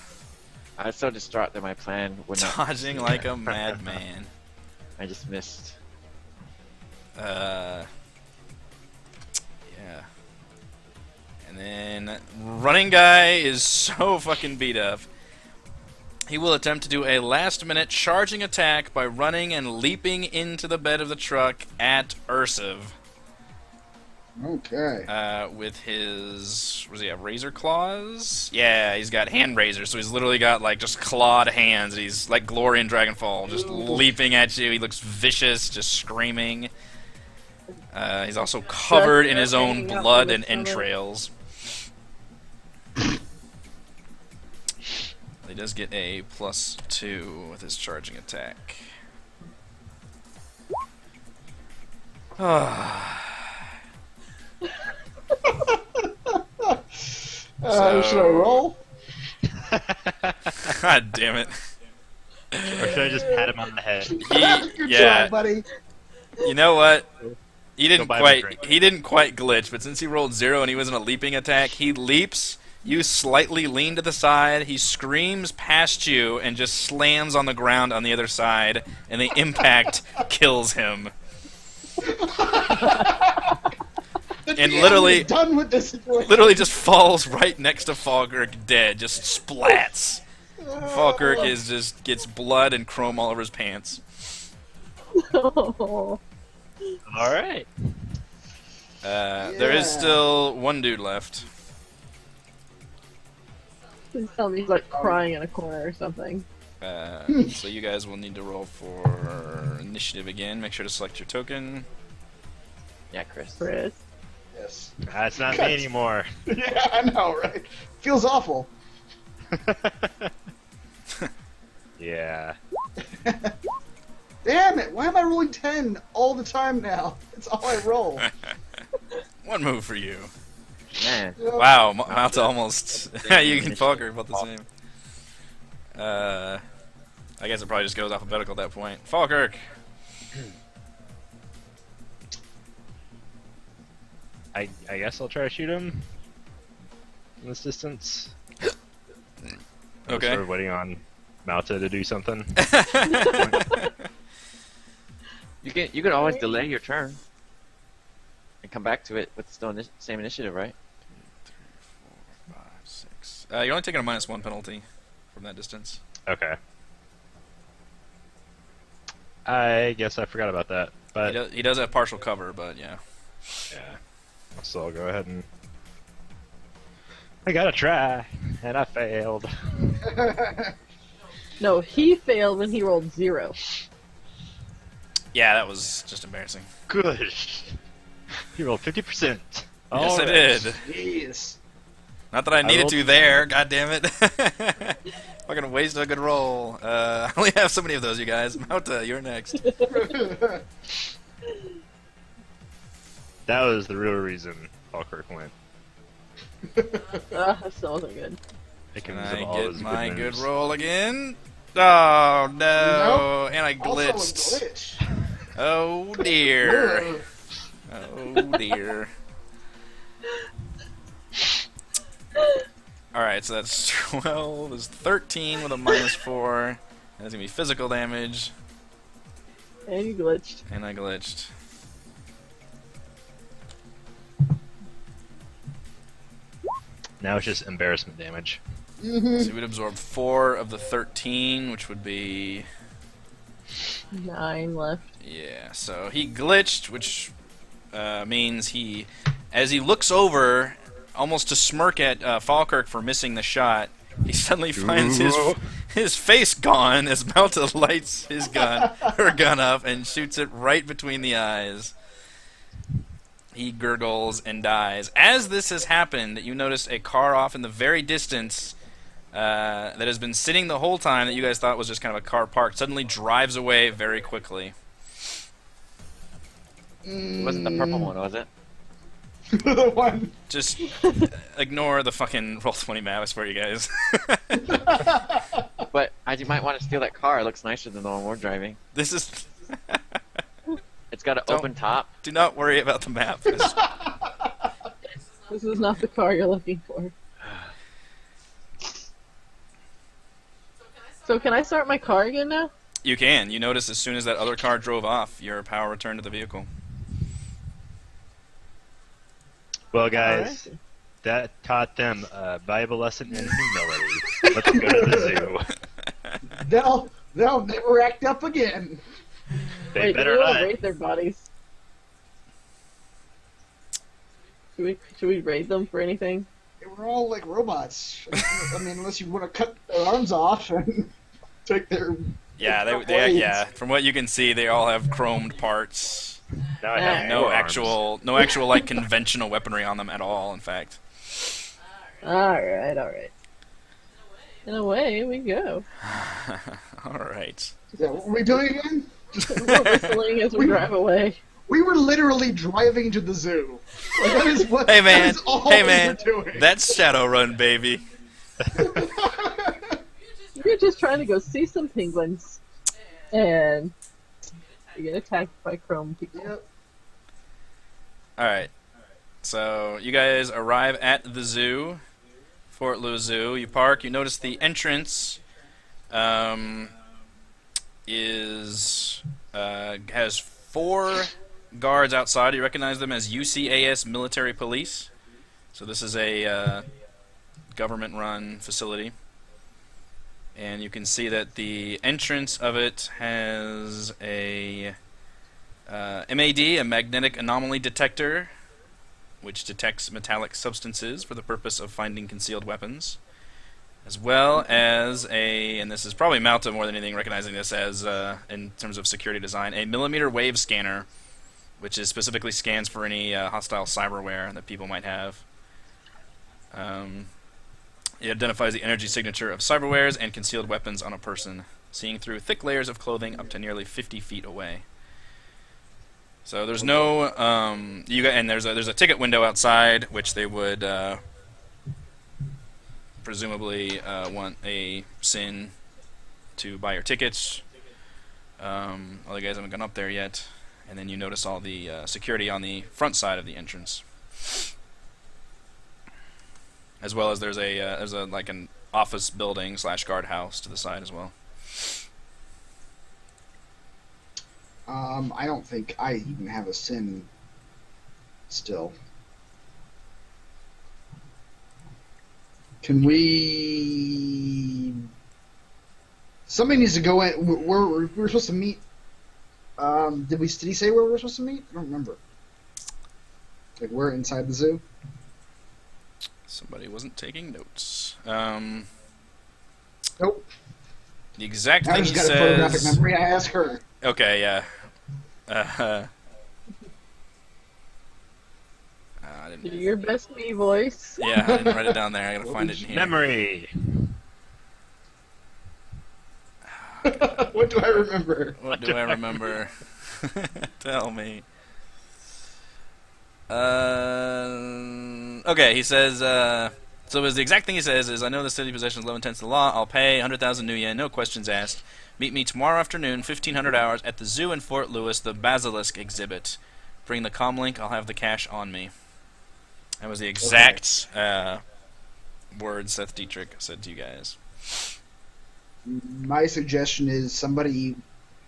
I was so distraught that my plan would not. dodging like a madman. I just missed. Yeah. And then running guy is so fucking beat up. He will attempt to do a last-minute charging attack by running and leaping into the bed of the truck at Ursiv. Okay. With his, what does he have, razor claws? Yeah, he's got hand razors, so he's literally got like just clawed hands. He's like Glory in Dragonfall, just leaping at you. He looks vicious, just screaming. He's also covered in his own hanging out blood from and his stomach. entrails. He does get a +2 with his charging attack. Should I roll? God damn it. Or should I just pat him on the head? Good Yeah. try, buddy. You know what? He didn't Go buy him a drink. quite glitch, but since he rolled 0 and he was in a leaping attack, he leaps, you slightly lean to the side, he screams past you and just slams on the ground on the other side, and the impact kills him. And literally done with this situation. literally just falls right next to Falkirk dead, just splats. Falkirk gets blood and chrome all over his pants. Oh. Alright. There is still one dude left. Please tell me he's like crying in a corner or something. So you guys will need to roll for initiative again. Make sure to select your token. Yeah, Chris. Chris. Yes. That's not me anymore. Yeah, I know, right? Feels awful. Yeah. Damn it! Why am I rolling 10 all the time now? It's all I roll. One move for you. Man, Wow, Malta almost. You can Falkirk about the same. I guess it probably just goes alphabetical at that point. Falkirk. I guess I'll try to shoot him from this distance. I'm Okay. sort of waiting on Malta to do something. You can always delay your turn and come back to it with still same initiative, right? 3, 4, 5, 6. You're only taking a -1 penalty from that distance. Okay. I guess I forgot about that, but He does have partial cover, but yeah. yeah. So I'll go ahead and I gotta try, and I failed. No, he failed when he rolled 0. Yeah, that was just embarrassing. Good. You rolled 50%. Yes, I did. Jeez. Not that I needed rolled- to there. God damn it! Fucking waste a good roll. I only have so many of those, you guys. Mauta, you're next. That was the real reason Falkirk went. That still wasn't good. Can Because I of all get his my good moves. roll again? Oh no! Nope. And I Also a glitched. glitch. Oh dear. Oh dear. Alright, so that's 12. There's 13 with a -4. That's gonna be physical damage. And you glitched. And I glitched. Now it's just embarrassment damage. So you would absorb 4 of the 13, which would be... 9 left. Yeah, so he glitched, which means he... As he looks over, almost to smirk at Falkirk for missing the shot, he suddenly finds his face gone as Malta lights her gun up and shoots it right between the eyes. He gurgles and dies. As this has happened, you notice a car off in the very distance that has been sitting the whole time that you guys thought was just kind of a car parked suddenly drives away very quickly. It wasn't the purple one, was it? The one. Just ignore the fucking Roll20 map, I swear you guys. But you might want to steal that car. It looks nicer than the one we're driving. This is... It's got an Don't- open top. Do not worry about the map. This is not the car you're looking for. So can I start my car again now? You can. You notice as soon as that other car drove off, your power returned to the vehicle. Well, guys, Alright. that taught them a valuable lesson in humility. Let's go to the zoo. They'll never act up again. They Wait, do better we want not. to rate their bodies? Should we rate them for anything? They were all like robots. I mean, unless you want to cut their arms off and take their. Yeah, their they blades. yeah. From what you can see, they all have chromed parts. Now I Yeah. have No four actual, no actual like conventional weaponry on them at all. In fact. Alright. And away we go. All right. Yeah, what were we doing again? We're whistling as we drive away. We were literally driving to the zoo. Like, that is what. Hey that man, is all hey we man, were doing. that's Shadowrun, baby. You're just trying to go see some penguins. And you get attacked by chrome people. Yep. All right. So you guys arrive at the zoo, Fort Lewis Zoo. You park. You notice the entrance has 4 guards outside. You recognize them as UCAS Military Police. So this is a government-run facility. And you can see that the entrance of it has a MAD, a magnetic anomaly detector, which detects metallic substances for the purpose of finding concealed weapons, as well as and this is probably Malta more than anything recognizing this as, in terms of security design, a millimeter wave scanner, which is specifically scans for any hostile cyberware that people might have. It identifies the energy signature of cyberwares and concealed weapons on a person, seeing through thick layers of clothing up to nearly 50 feet away. So there's no and there's a ticket window outside, which they would presumably want a SIN to buy your tickets. All the guys haven't gone up there yet, and then you notice all the security on the front side of the entrance, as well as there's a like an office building / guardhouse to the side as well. I don't think I even have a sin still. Can we? Somebody needs to go in. We're supposed to meet. Did he say where we were supposed to meet? I don't remember. Like we're inside the zoo. Somebody wasn't taking notes. Nope. The exact I thing he just got a photographic says. memory. I asked her. Okay, yeah. I didn't. Do your best me voice. Yeah, I didn't write it down there. I gotta find it in here. Memory. What do I remember? What do I remember? Tell me. Okay, he says, so the exact thing he says is, I know the city possession is 11 tenths of the law. I'll pay 100,000 new yen, no questions asked. Meet me tomorrow afternoon, 1500 hours, at the zoo in Fort Lewis, the Basilisk exhibit. Bring the comlink, I'll have the cash on me. That was the exact words Seth Dietrich said to you guys. My suggestion is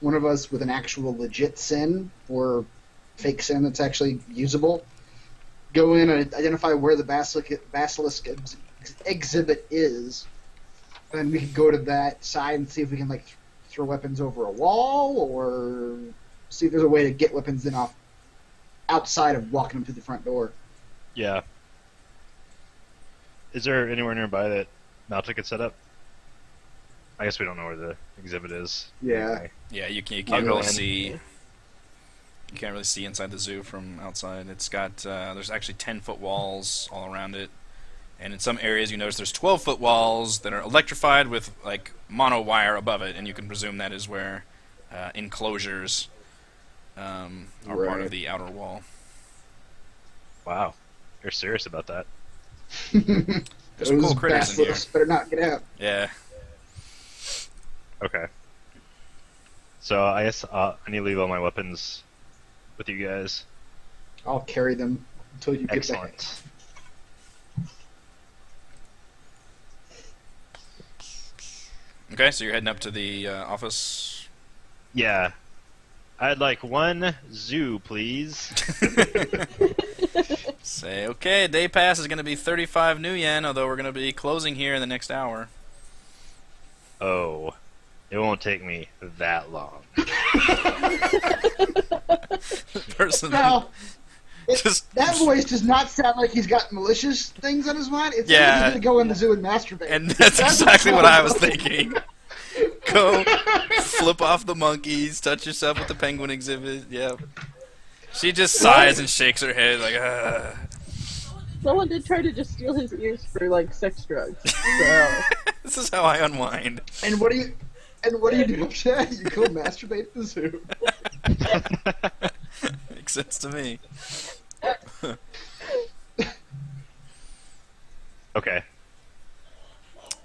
one of us with an actual legit sin or fake sin that's actually usable, go in and identify where the basilisk exhibit is, and we can go to that side and see if we can like throw weapons over a wall or see if there's a way to get weapons in off outside of walking them through the front door. Yeah. Is there anywhere nearby that Malta could set up? I guess we don't know where the exhibit is. Yeah. Okay. Yeah, you can't I'll go really in. see. You can't really see inside the zoo from outside. It's got there's actually 10-foot walls all around it, and in some areas you notice there's 12-foot walls that are electrified with like mono wire above it, and you can presume that is where enclosures are part Right. of the outer wall. Wow. You're serious about that? There's some cool critters in here. Basilisks better not get out. Yeah. Okay. So I guess I need to leave all my weapons with you guys. I'll carry them until you get back. Excellent. Okay, so you're heading up to the office. Yeah. I'd like one zoo, please. Say, okay, day pass is going to be 35 new yen, although we're going to be closing here in the next hour. Oh. It won't take me that long. Person, Now, just that voice does not sound like he's got malicious things on his mind. It sounds Yeah. like he's going to go in the zoo and masturbate. and that's exactly what I was thinking. Go flip off the monkeys, touch yourself with the penguin exhibit. Yep. She just sighs and shakes her head like, ah. Someone did try to just steal his ears for like sex drugs. So This is how I unwind. And what do you do after that? You go masturbate at the zoo. Makes sense to me. Okay.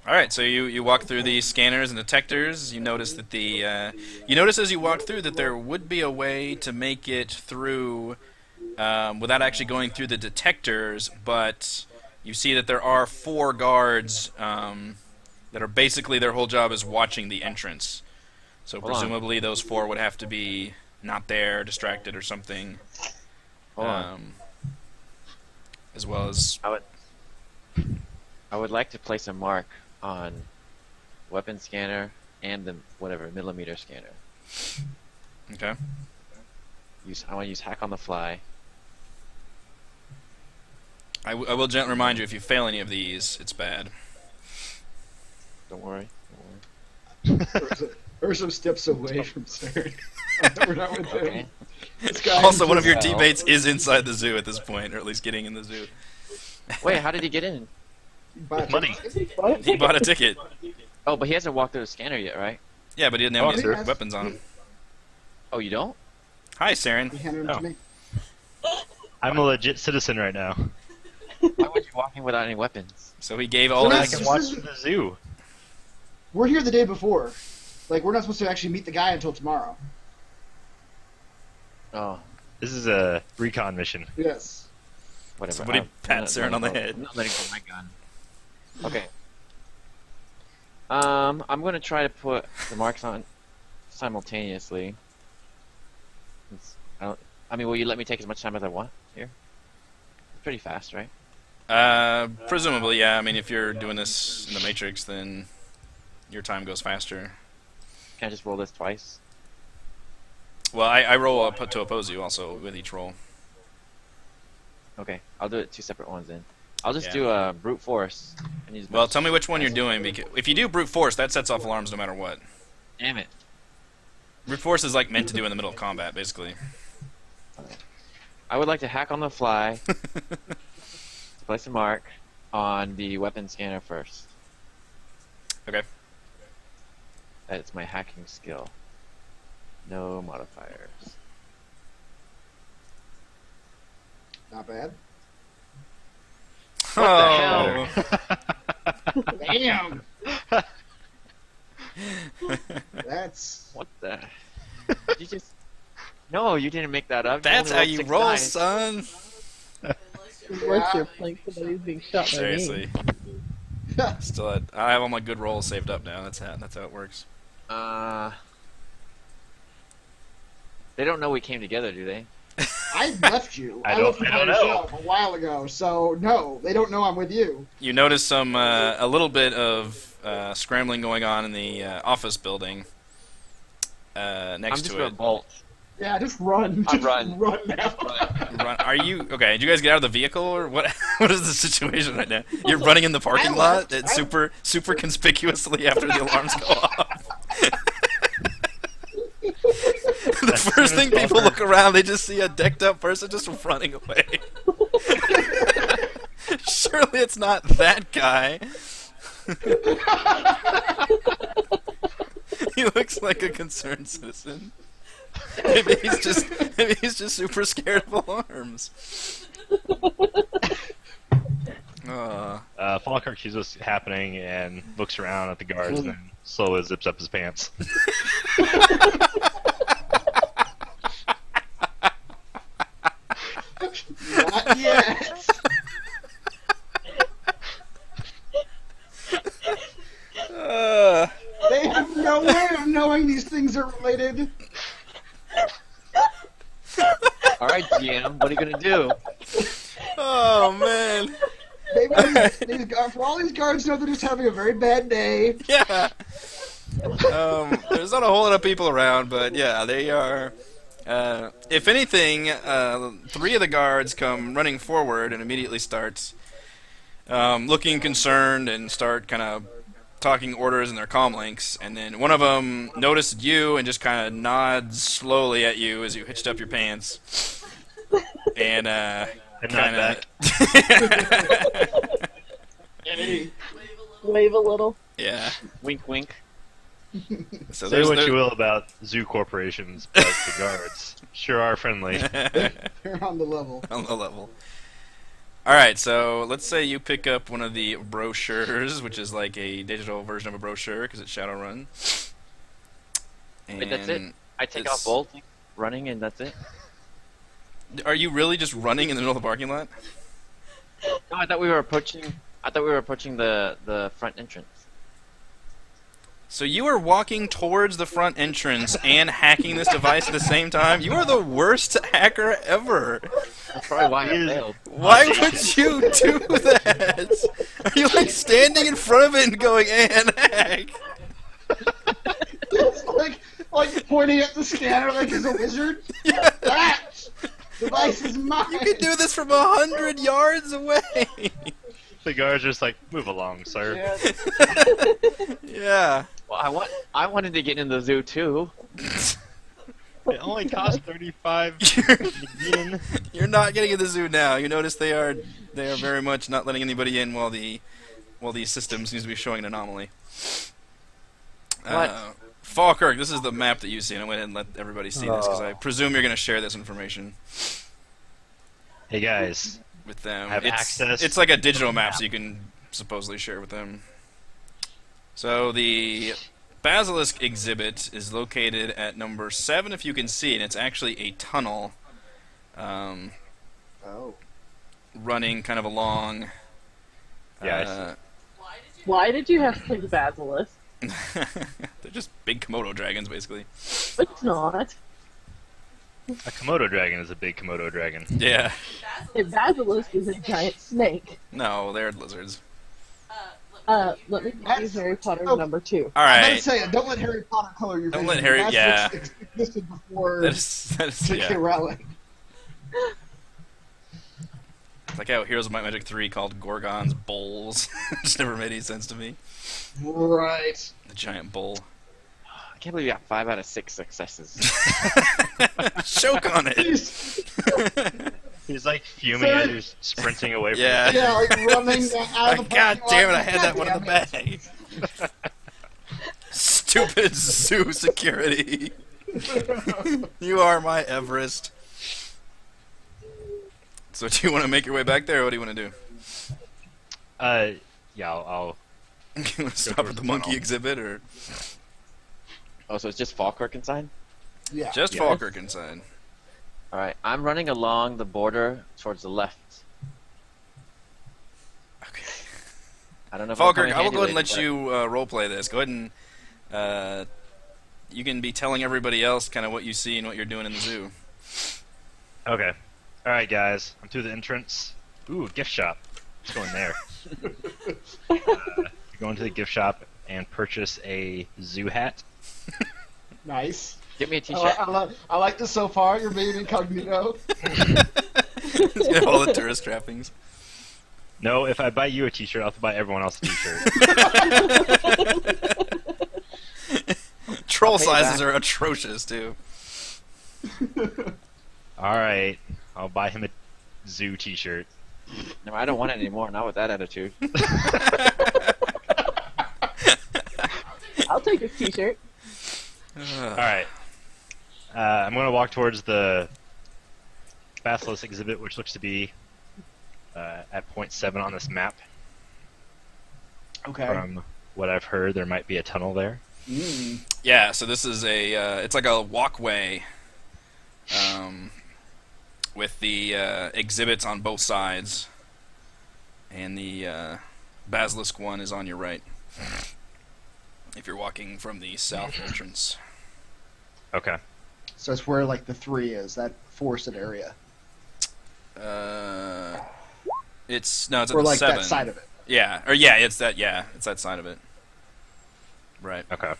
All right, so you walk through the scanners and detectors. You notice that you notice as you walk through that there would be a way to make it through without actually going through the detectors, but you see that there are 4 guards that are basically their whole job is watching the entrance. So Hold on. presumably those 4 would have to be not there, distracted or something. Hold on. As well as I would like to place a mark on weapon scanner and the whatever millimeter scanner. okay. I want to use hack on the fly. I will gently remind you if you fail any of these, it's bad. Don't worry. Ursa steps away from Sarah. We're not with him. Okay. This guy Also, one of your Well. teammates is inside the zoo at this point, or at least getting in the zoo. Wait, how did he get in? bought Money. He bought a ticket. Oh, but he hasn't walked through the scanner yet, right? Yeah, but he didn't have any sure. weapons on him. Oh, you don't? Hi, Saren. He handed him Oh. to me. I'm a legit citizen right now. Why was you walking without any weapons? So he gave all So I his... that's- can watch the zoo. We're here the day before. Like, we're not supposed to actually meet the guy until tomorrow. Oh, This is a recon mission. Yes. whatever. Somebody I'm pat not Saren on the letting go- head. I'm not letting go of my gun. Okay. I'm gonna try to put the marks on simultaneously. I mean, will you let me take as much time as I want here? It's pretty fast, right? Presumably, yeah. I mean, if you're doing this in the Matrix, then your time goes faster. Can I just roll this twice? Well, I roll up to oppose you also with each roll. Okay, I'll do it 2 separate ones then. I'll just Yeah. do a brute force. And use Well, my- tell me which one you're doing, because if you do brute force, that sets off alarms no matter what. Damn it. Brute force is like meant to do in the middle of combat, basically. I would like to hack on the fly. Place a mark on the weapon scanner first. Okay. That's my hacking skill. No modifiers. Not bad. Oh. Damn. That's What the? You just. No, you didn't make that up. That's only how rolled you 6 roll, dice. son. Unless you're playing somebody who's being shot by me. Seriously. Still, I have all my good rolls saved up now. That's how it works. They don't know we came together, do they? I left you. I left you don't by know. yourself a while ago, so no, they don't know I'm with you. You notice some a little bit of scrambling going on in the office building I'm next just to gonna it. bolt. Yeah, just run. I Just run. run now. Are you okay? Did you guys get out of the vehicle, or what? What is the situation right now? You're running in the parking I lot, left. it's super conspicuously after the alarms go off. The first thing people look around, they just see a decked up person just running away. Surely it's not that guy. He looks like a concerned citizen. Maybe he's just super scared of alarms. Falkirk sees what's happening and looks around at the guards and then slowly zips up his pants. Not yet. Uh, They have no way of knowing these things are related. Alright, GM, what are you gonna do? oh man, For all these guards know they're just having a very bad day. yeah. There's not a whole lot of people around, but yeah, they are. If anything, 3 of the guards come running forward and immediately start looking concerned and start kind of talking orders in their comm links, and then one of them noticed you and just kind of nods slowly at you as you hitched up your pants, and And not kind back. of Wave a little. yeah. Wink, wink. So Say what you will about zoo corporations, but the guards sure are friendly. They're on the level. on the level. Alright, so let's say you pick up one of the brochures, which is like a digital version of a brochure because it's Shadowrun. And Wait, that's it? I take it's- off bolting, running, and that's it? Are you really just running in the middle of the parking lot? No, I thought we were approaching. the front entrance. So you are walking towards the front entrance and hacking this device at the same time? You are the worst hacker ever. That's probably why I failed. Why would you do that? Are you like standing in front of it and going, and hack? It's like pointing at the scanner like he's a wizard. Yeah. That device is mine. You could do this from 100 yards away. The guards are just like, move along, sir. Yeah. Yeah. Well, I wanted to get in the zoo too. It only costs 35 yen. You're not getting in the zoo now. You notice they are very much not letting anybody in while the system seems to be showing an anomaly. What? Falkirk, this is the map that you see, and I went ahead and let everybody see this because I presume you're going to share this information Hey guys, with them. Have access It's like a digital to the map, map. so you can supposedly share with them. So the Basilisk exhibit is located at number 7, if you can see, and it's actually a tunnel Oh. running kind of along. Yeah, I see. Why did you have to take the basilisk? They're just big Komodo dragons, basically. It's not. A Komodo dragon is a big Komodo dragon. Yeah. A basilisk is a giant snake. No, they're lizards. Let me give you That's- Harry Potter oh. number 2. All I'm about to right. say, don't let Harry Potter color your Don't vision. let Harry- That's yeah. what's existed before That is J.K. yeah. Rowling. It's like how Heroes of Might and Magic 3 called Gorgons bulls. Just never made any sense to me. Right. The giant bull. I can't believe you got 5 out of 6 successes. Choke on it. Jeez. He's like fuming Sir. as he's sprinting away from Yeah. Yeah, like running out of the God parking damn it! lot. I had that one in the God damn it. bag. Stupid zoo security. You are my Everest. So, do you want to make your way back there, or what do you want to do? Yeah, I'll You want to stop towards at the the monkey tunnel. exhibit, or Oh, so it's just Falkirk inside? Yeah. just Yeah. Falkirk inside? Alright, I'm running along the border towards the left. Okay. I don't know if I'll come Falkirk, in I will handy go ahead and later, let you roleplay this. Go ahead and you can be telling everybody else kind of what you see and what you're doing in the zoo. Okay. Alright, guys. I'm through the entrance. Ooh, gift shop. Let's go in there. Go into the gift shop and purchase a zoo hat. Nice. Get me a I, t-shirt. I like this so far. You're being incognito. It's got all the tourist trappings. No, if I buy you a t-shirt, I'll have to buy everyone else a t-shirt. Troll I'll pay you sizes back. are atrocious too. Alright. I'll buy him a zoo t-shirt. No, I don't want it anymore, not with that attitude. I'll take a t-shirt. Alright. I'm going to walk towards the Basilisk exhibit, which looks to be at point 7 on this map. Okay. From what I've heard, there might be a tunnel there. Mm. Yeah, so this is it's like a walkway with the exhibits on both sides, and the basilisk one is on your right if you're walking from the south entrance. Okay. So it's where like the 3 is, that forested area. It's at Or the like 7. that side of it. Yeah, it's that side of it. Right. Okay.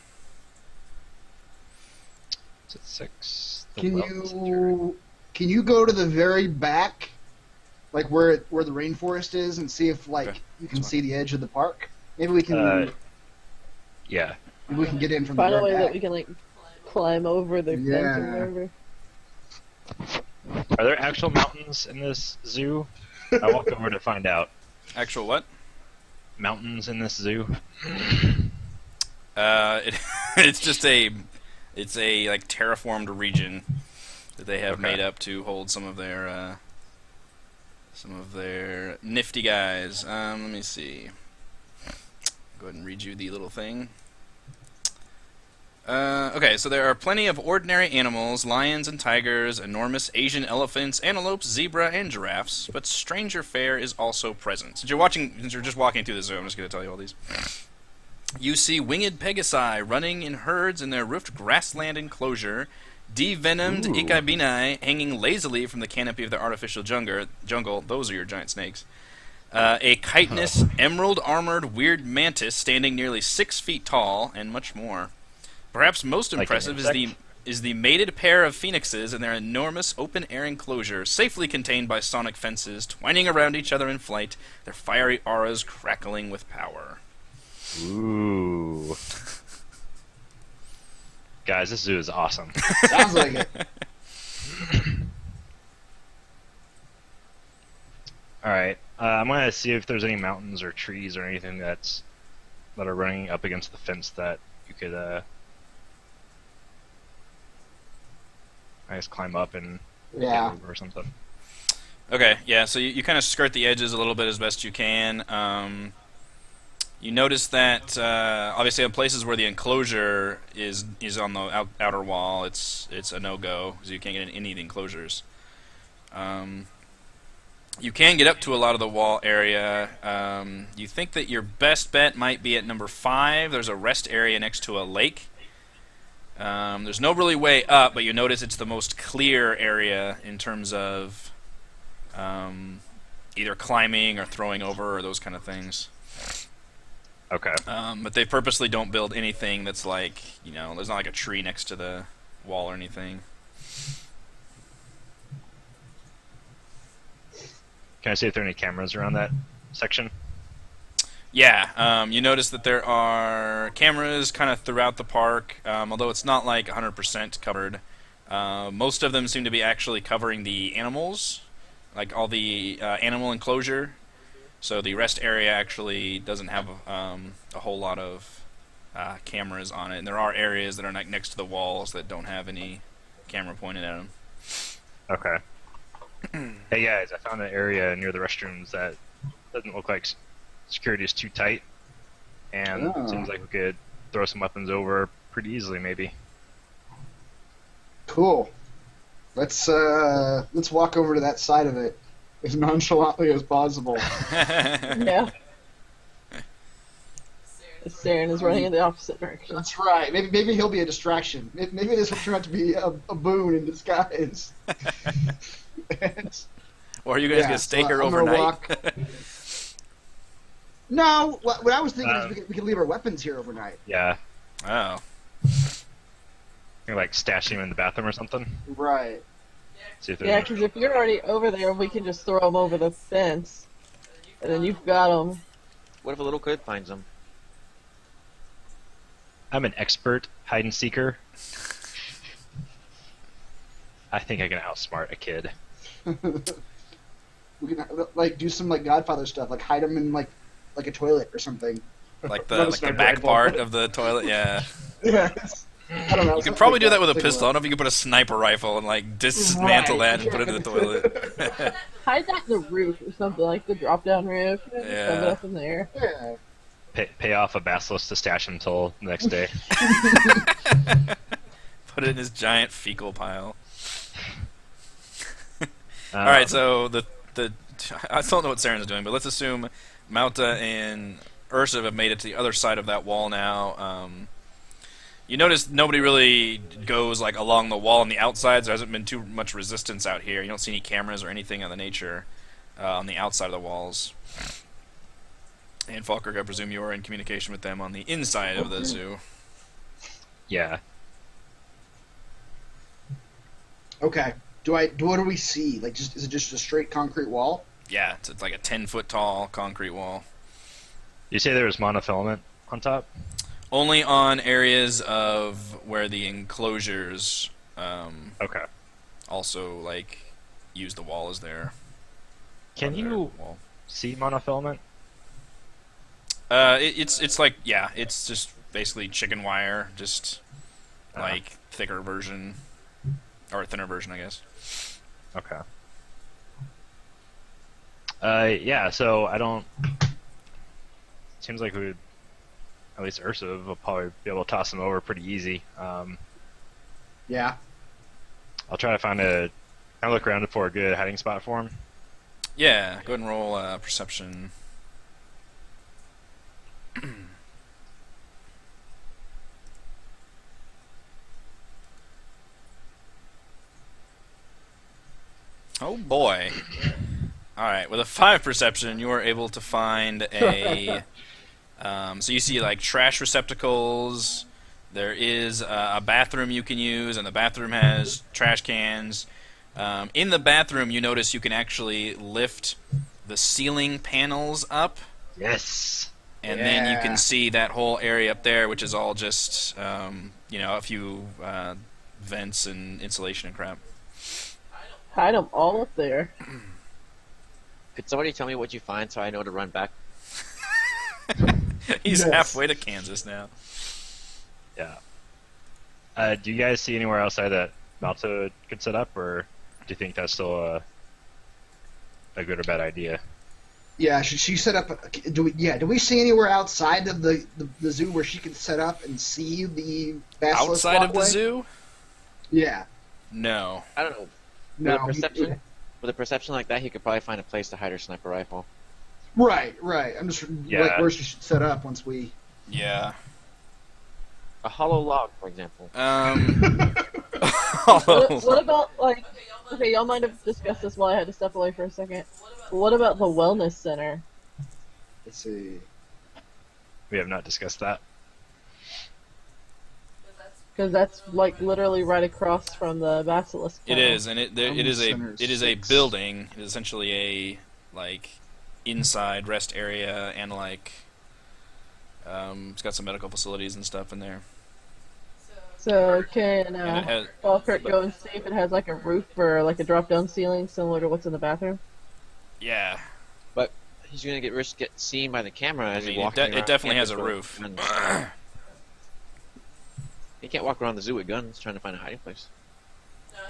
It's at 6. The Can well center. can you go to the very back, like where the rainforest is, and see if like Okay. you can see the edge of the park? Maybe we can Yeah. maybe we can get in from Find the a way very that back. we can like climb over the fence Yeah. or whatever. Are there actual mountains in this zoo? I walked over to find out. Actual what? Mountains in this zoo? It's just a like terraformed region that they have Okay. made up to hold some of their nifty guys. Let me see. Go ahead and read you the little thing. Okay, so there are plenty of ordinary animals, lions and tigers, enormous Asian elephants, antelopes, zebra, and giraffes, but stranger fare is also present. Since you're just walking through the zoo, I'm just going to tell you all these. You see winged pegasi running in herds in their roofed grassland enclosure, devenomed Ooh. ikaibinai hanging lazily from the canopy of their artificial jungle. Those are your giant snakes. A chitinous, emerald-armored weird mantis standing nearly 6 feet tall, and much more. Perhaps most Like an impressive insect? is the mated pair of phoenixes in their enormous open-air enclosure, safely contained by sonic fences, twining around each other in flight, their fiery auras crackling with power. Ooh. Guys, this zoo is awesome. Sounds like it. Alright. I'm going to see if there's any mountains or trees or anything that are running up against the fence that you could, I guess, climb up and get Yeah. over or something. Okay, yeah, so you kind of skirt the edges a little bit as best you can. You notice that obviously in places where the enclosure is on the outer wall, it's a no-go because you can't get in any of the enclosures. You can get up to a lot of the wall area. You think that your best bet might be at number 5. There's a rest area next to a lake. There's no really way up, but you notice it's the most clear area in terms of either climbing or throwing over or those kind of things. Okay. But they purposely don't build anything that's like, there's not like a tree next to the wall or anything. Can I see if there are any cameras around that section? Yeah, you notice that there are cameras kind of throughout the park, although it's not like 100% covered. Most of them seem to be actually covering the animals, like all the animal enclosure. So the rest area actually doesn't have a whole lot of cameras on it. And there are areas that are next to the walls that don't have any camera pointed at them. Okay. Hey guys, I found an area near the restrooms that doesn't look like security is too tight, and it seems like we could throw some weapons over pretty easily, maybe. Cool. Let's walk over to that side of it as nonchalantly as possible. Yeah. Saren is running in the opposite direction. That's right. Maybe he'll be a distraction. Maybe this will turn out to be a boon in disguise. Or are you guys gonna stay here overnight? No, what I was thinking is we could leave our weapons here overnight. Yeah. Oh. You're like stashing them in the bathroom or something. Right. See if there's Yeah, because if you're already over there, we can just throw them over the fence, and then you've got them. What if a little kid finds them? I'm an expert hide and seeker. I think I can outsmart a kid. We can do some Godfather stuff, like hide them in like a toilet or something. Like the back part of the toilet, yeah. Yeah. I don't know. You can probably do that with a pistol. I don't know if you can put a sniper rifle and dismantle that and put it in the toilet. Hide that in the roof or something, like the drop-down roof. Shove it up in there. Yeah. Pay off a basilisk to stash him until the next day. Put it in his giant fecal pile. All right, so I don't know what Saren's doing, but let's assume Mauta and Ursa have made it to the other side of that wall now. You notice nobody really goes along the wall on the outsides. There hasn't been too much resistance out here. You don't see any cameras or anything of the nature on the outside of the walls. And Falkirk, I presume you are in communication with them on the inside of the zoo. Yeah. Okay. What do we see? Is it just a straight concrete wall? Yeah, it's like a 10-foot tall concrete wall. You say there was monofilament on top? Only on areas of where the enclosures Okay. also use the wall as their Can you wall. see monofilament? It's it's just basically chicken wire, just thicker version or a thinner version, I guess. Okay. Yeah, so I don't... Seems like we would... At least Ursa will probably be able to toss them over pretty easy. Yeah. I'll try to find I look around for a good hiding spot for him. Yeah, go ahead and roll perception. Oh boy. Alright, with a 5 perception, you are able to find a... so you see trash receptacles, there is a bathroom you can use, and the bathroom has trash cans. In the bathroom, you notice you can actually lift the ceiling panels up. Yes! And then you can see that whole area up there, which is all just, a few vents and insulation and crap. Hide them all up there. Could somebody tell me what you find so I know to run back? He's Yes. halfway to Kansas now. Yeah. Do you guys see anywhere outside that Malta could set up, or do you think that's still a good or bad idea? Yeah, she set up. Do we see anywhere outside of the zoo where she could set up and see the basilisk Outside of the walkway? zoo? Yeah. No. I don't know. No. With a perception like that, he could probably find a place to hide her sniper rifle. Right. I'm just Yeah. where she should set up once we. Yeah. A hollow log, for example. What about, like, okay, y'all might have discussed this while I had to step away for a second. But what about the wellness center? Let's see. We have not discussed that. Because that's, like, literally right across from the basilisk. It tunnel. is, and it is a 6. building. It is essentially a like inside rest area, and like it's got some medical facilities and stuff in there. So can And it has, Falkirk go and see if it has like a roof or like a drop-down ceiling similar to what's in the bathroom? yeah, But he's gonna get seen by the camera as I mean, he walks around. it definitely has a campus with roof. guns. He can't walk around the zoo with guns trying to find a hiding place.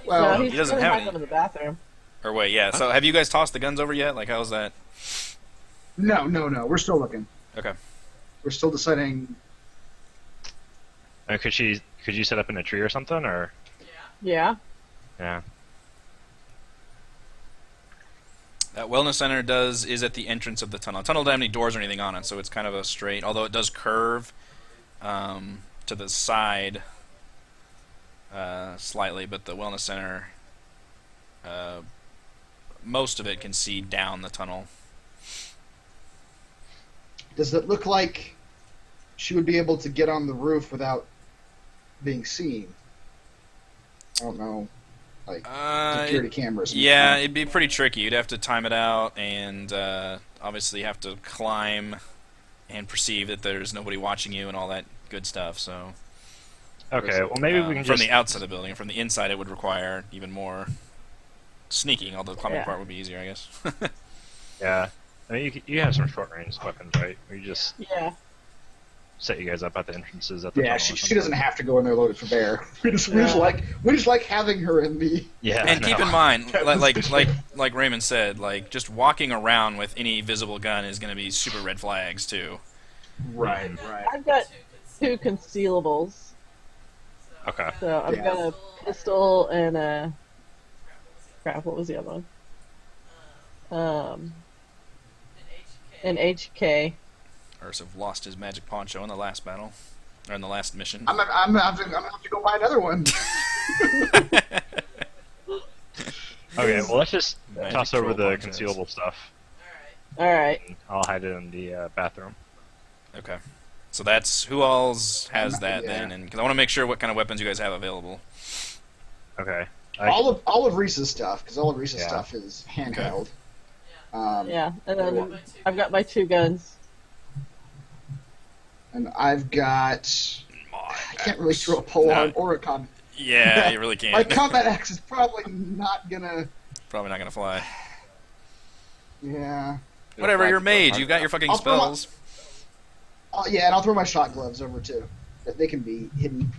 Well, no, he's he doesn't gonna have hide any. them in the bathroom. Or wait, yeah. So have you guys tossed the guns over yet? Like, how's that? no. We're still looking. Okay. We're still deciding. Could you set up in a tree or something, or Yeah. yeah? That wellness center is at the entrance of the tunnel. The tunnel doesn't have any doors or anything on it, so it's kind of a straight. Although it does curve to the side slightly, but the wellness center, most of it can see down the tunnel. Does it look like she would be able to get on the roof without being seen? I don't know. Like security cameras. Yeah, it'd be pretty tricky. You'd have to time it out, and obviously have to climb and perceive that there's nobody watching you and all that good stuff. So Okay, well maybe we can from just the outside of the building. From the inside, it would require even more sneaking. Although the climbing Yeah. part would be easier, I guess. yeah. I mean, you have some short range weapons, right? Or you just Yeah. set you guys up at the entrances at the Yeah, tunnel or she something? doesn't have to go in there loaded for bear. We just like having her in the. Yeah. And no. keep in mind, like Raymond said, like just walking around with any visible gun is going to be super red flags too. Right. I've got 2 concealables. Okay. So I've got a pistol and a. Crap, what was the other one? An HK. Urs have lost his magic poncho in the last battle, or in the last mission. I'm gonna have to go buy another one. Okay, well let's just Magic toss over troll the ponchos. concealable stuff. Alright. And I'll hide it in the bathroom. Okay, so that's who all's has that Yeah. then, and because I want to make sure what kind of weapons you guys have available. Okay. All of Reese's stuff, because all of Reese's Yeah. stuff is handheld. Yeah, and then I've got my 2 guns. And I've got. I can't really throw a pole arm or a combat. Yeah, you really can't. My combat axe is probably not gonna. Probably not gonna fly. Yeah. Whatever, you're a mage. You got your fucking I'll throw my- spells. Yeah, and I'll throw my shot gloves over too. They can be hidden.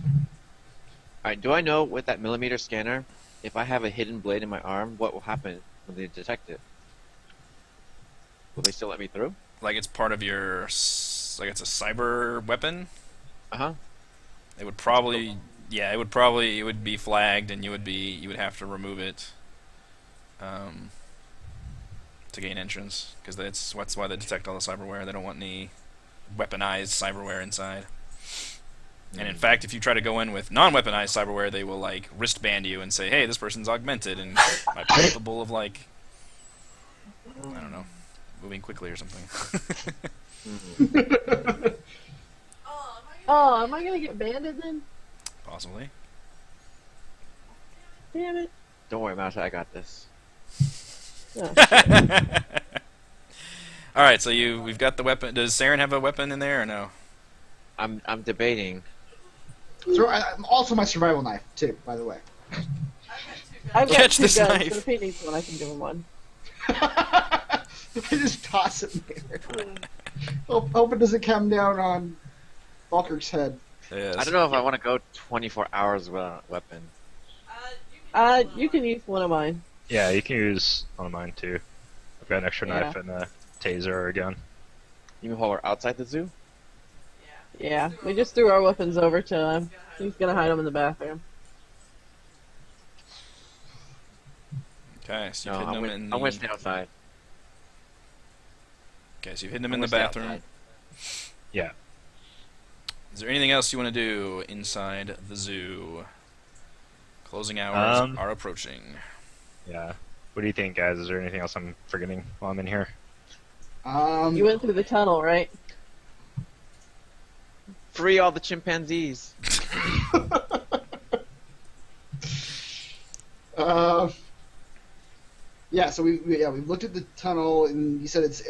Alright, do I know with that millimeter scanner, if I have a hidden blade in my arm, what will happen when they detect it? Will they still let me through? Like it's part of your, like it's a cyber weapon. Uh-huh. It would probably, yeah, it would be flagged, and you would have to remove it, to gain entrance, because that's why they detect all the cyberware. They don't want any weaponized cyberware inside. And in fact, if you try to go in with non-weaponized cyberware, they will like wristband you and say, "Hey, this person's augmented and might be capable of like, I don't know, moving quickly or something." Oh, am I gonna get banded then? Possibly. Damn it. Don't worry, Mouse, I got this. Oh, All right, so we've got the weapon. Does Saren have a weapon in there or no? I'm debating. So, also my survival knife too, by the way. I've got Catch 2 this guns, knife. so if he needs one, I can give him one. I just toss it there. Hope it doesn't come down on Falkirk's head. Yes. I don't know if I want to go 24 hours without a weapon. You can use one of mine. Yeah, you can use one of mine too. I've got an extra Yeah. knife and a taser or a gun. You mean while we're outside the zoo? Yeah, we just threw our weapons over to him. He's gonna hide them in the bathroom. Okay, so No, you've hidden I'm them in going to the. stay outside. Okay, so you've hidden them I'm in the gonna stay bathroom. outside. Yeah. Is there anything else you want to do inside the zoo? Closing hours are approaching. Yeah. What do you think, guys? Is there anything else I'm forgetting while I'm in here? You went through the tunnel, right? Free all the chimpanzees. Yeah, so we looked at the tunnel, and you said it's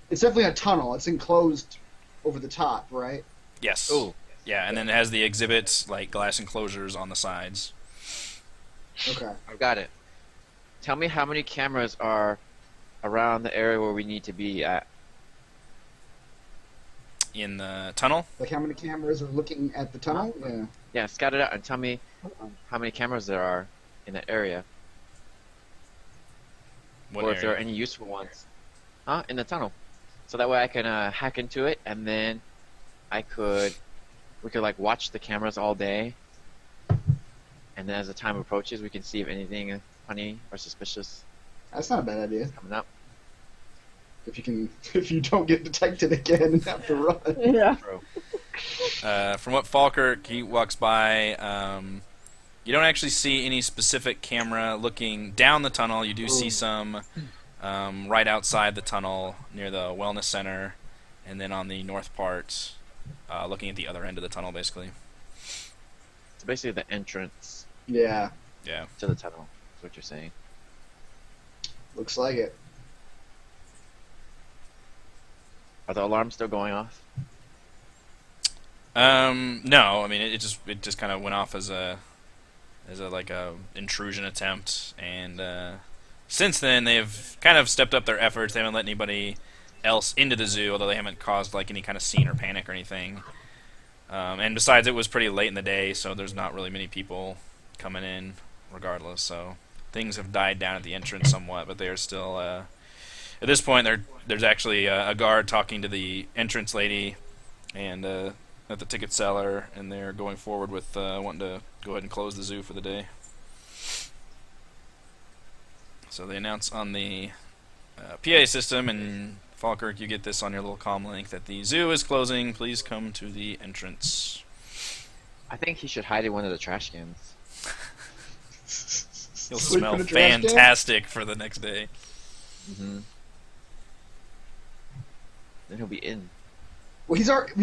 definitely a tunnel. It's enclosed over the top, right? Yes. Ooh. Yeah, and then it has the exhibits, like glass enclosures on the sides. Okay. I've got it. Tell me how many cameras are around the area where we need to be at. In the tunnel? Like how many cameras are looking at the tunnel? Yeah. Yeah, scout it out and tell me how many cameras there are in that area, What or if there are area? any useful ones. In the tunnel. So that way I can hack into it, and then we could like watch the cameras all day, and then as the time approaches, we can see if anything funny or suspicious That's not a bad idea. is coming up. If you don't get detected again and have to run. Yeah. From what Falkirk, he walks by, you don't actually see any specific camera looking down the tunnel. You do see some right outside the tunnel near the wellness center, and then on the north part, looking at the other end of the tunnel, basically. It's basically the entrance Yeah, Yeah. to the tunnel. That's what you're saying. looks like it. Are the alarms still going off? No, I mean it just kind of went off as a intrusion attempt, and since then they've kind of stepped up their efforts. They haven't let anybody else into the zoo, although they haven't caused like any kind of scene or panic or anything. And besides, it was pretty late in the day, so there's not really many people coming in, regardless. So things have died down at the entrance somewhat, but they are still. At this point, there's actually a guard talking to the entrance lady, and at the ticket seller, and they're going forward with wanting to go ahead and close the zoo for the day. So they announce on the PA system, and Falkirk, you get this on your little comm link, that the zoo is closing. Please come to the entrance. I think he should hide in one of the trash cans. He'll Sleep smell in a trash can? fantastic for the next day. Mm-hmm. Then he'll be in. Well,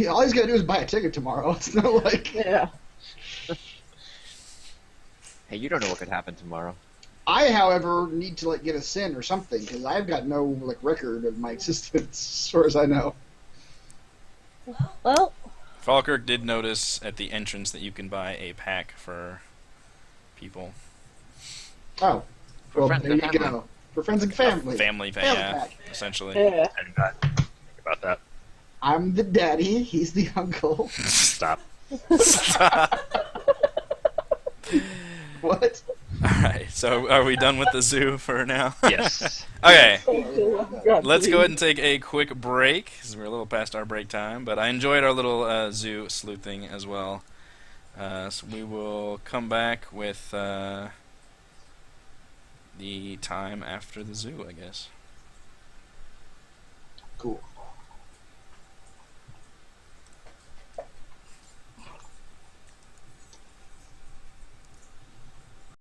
all he's got to do is buy a ticket tomorrow. It's not like Yeah. Hey, you don't know what could happen tomorrow. I, however, need to like get a SIN or something because I've got no like record of my existence, as far as I know. Well, Falkirk did notice at the entrance that you can buy a pack for people. Oh, For well, friends there and you family. go. For friends and family. Family pack, Family yeah, pack. essentially. yeah. I did not think about that. I'm the daddy. He's the uncle. Stop. What? Alright, so are we done with the zoo for now? Yes. Okay, God, let's please. go ahead and take a quick break, because we're a little past our break time, but I enjoyed our little zoo sleuthing as well. So we will come back with the time after the zoo, I guess.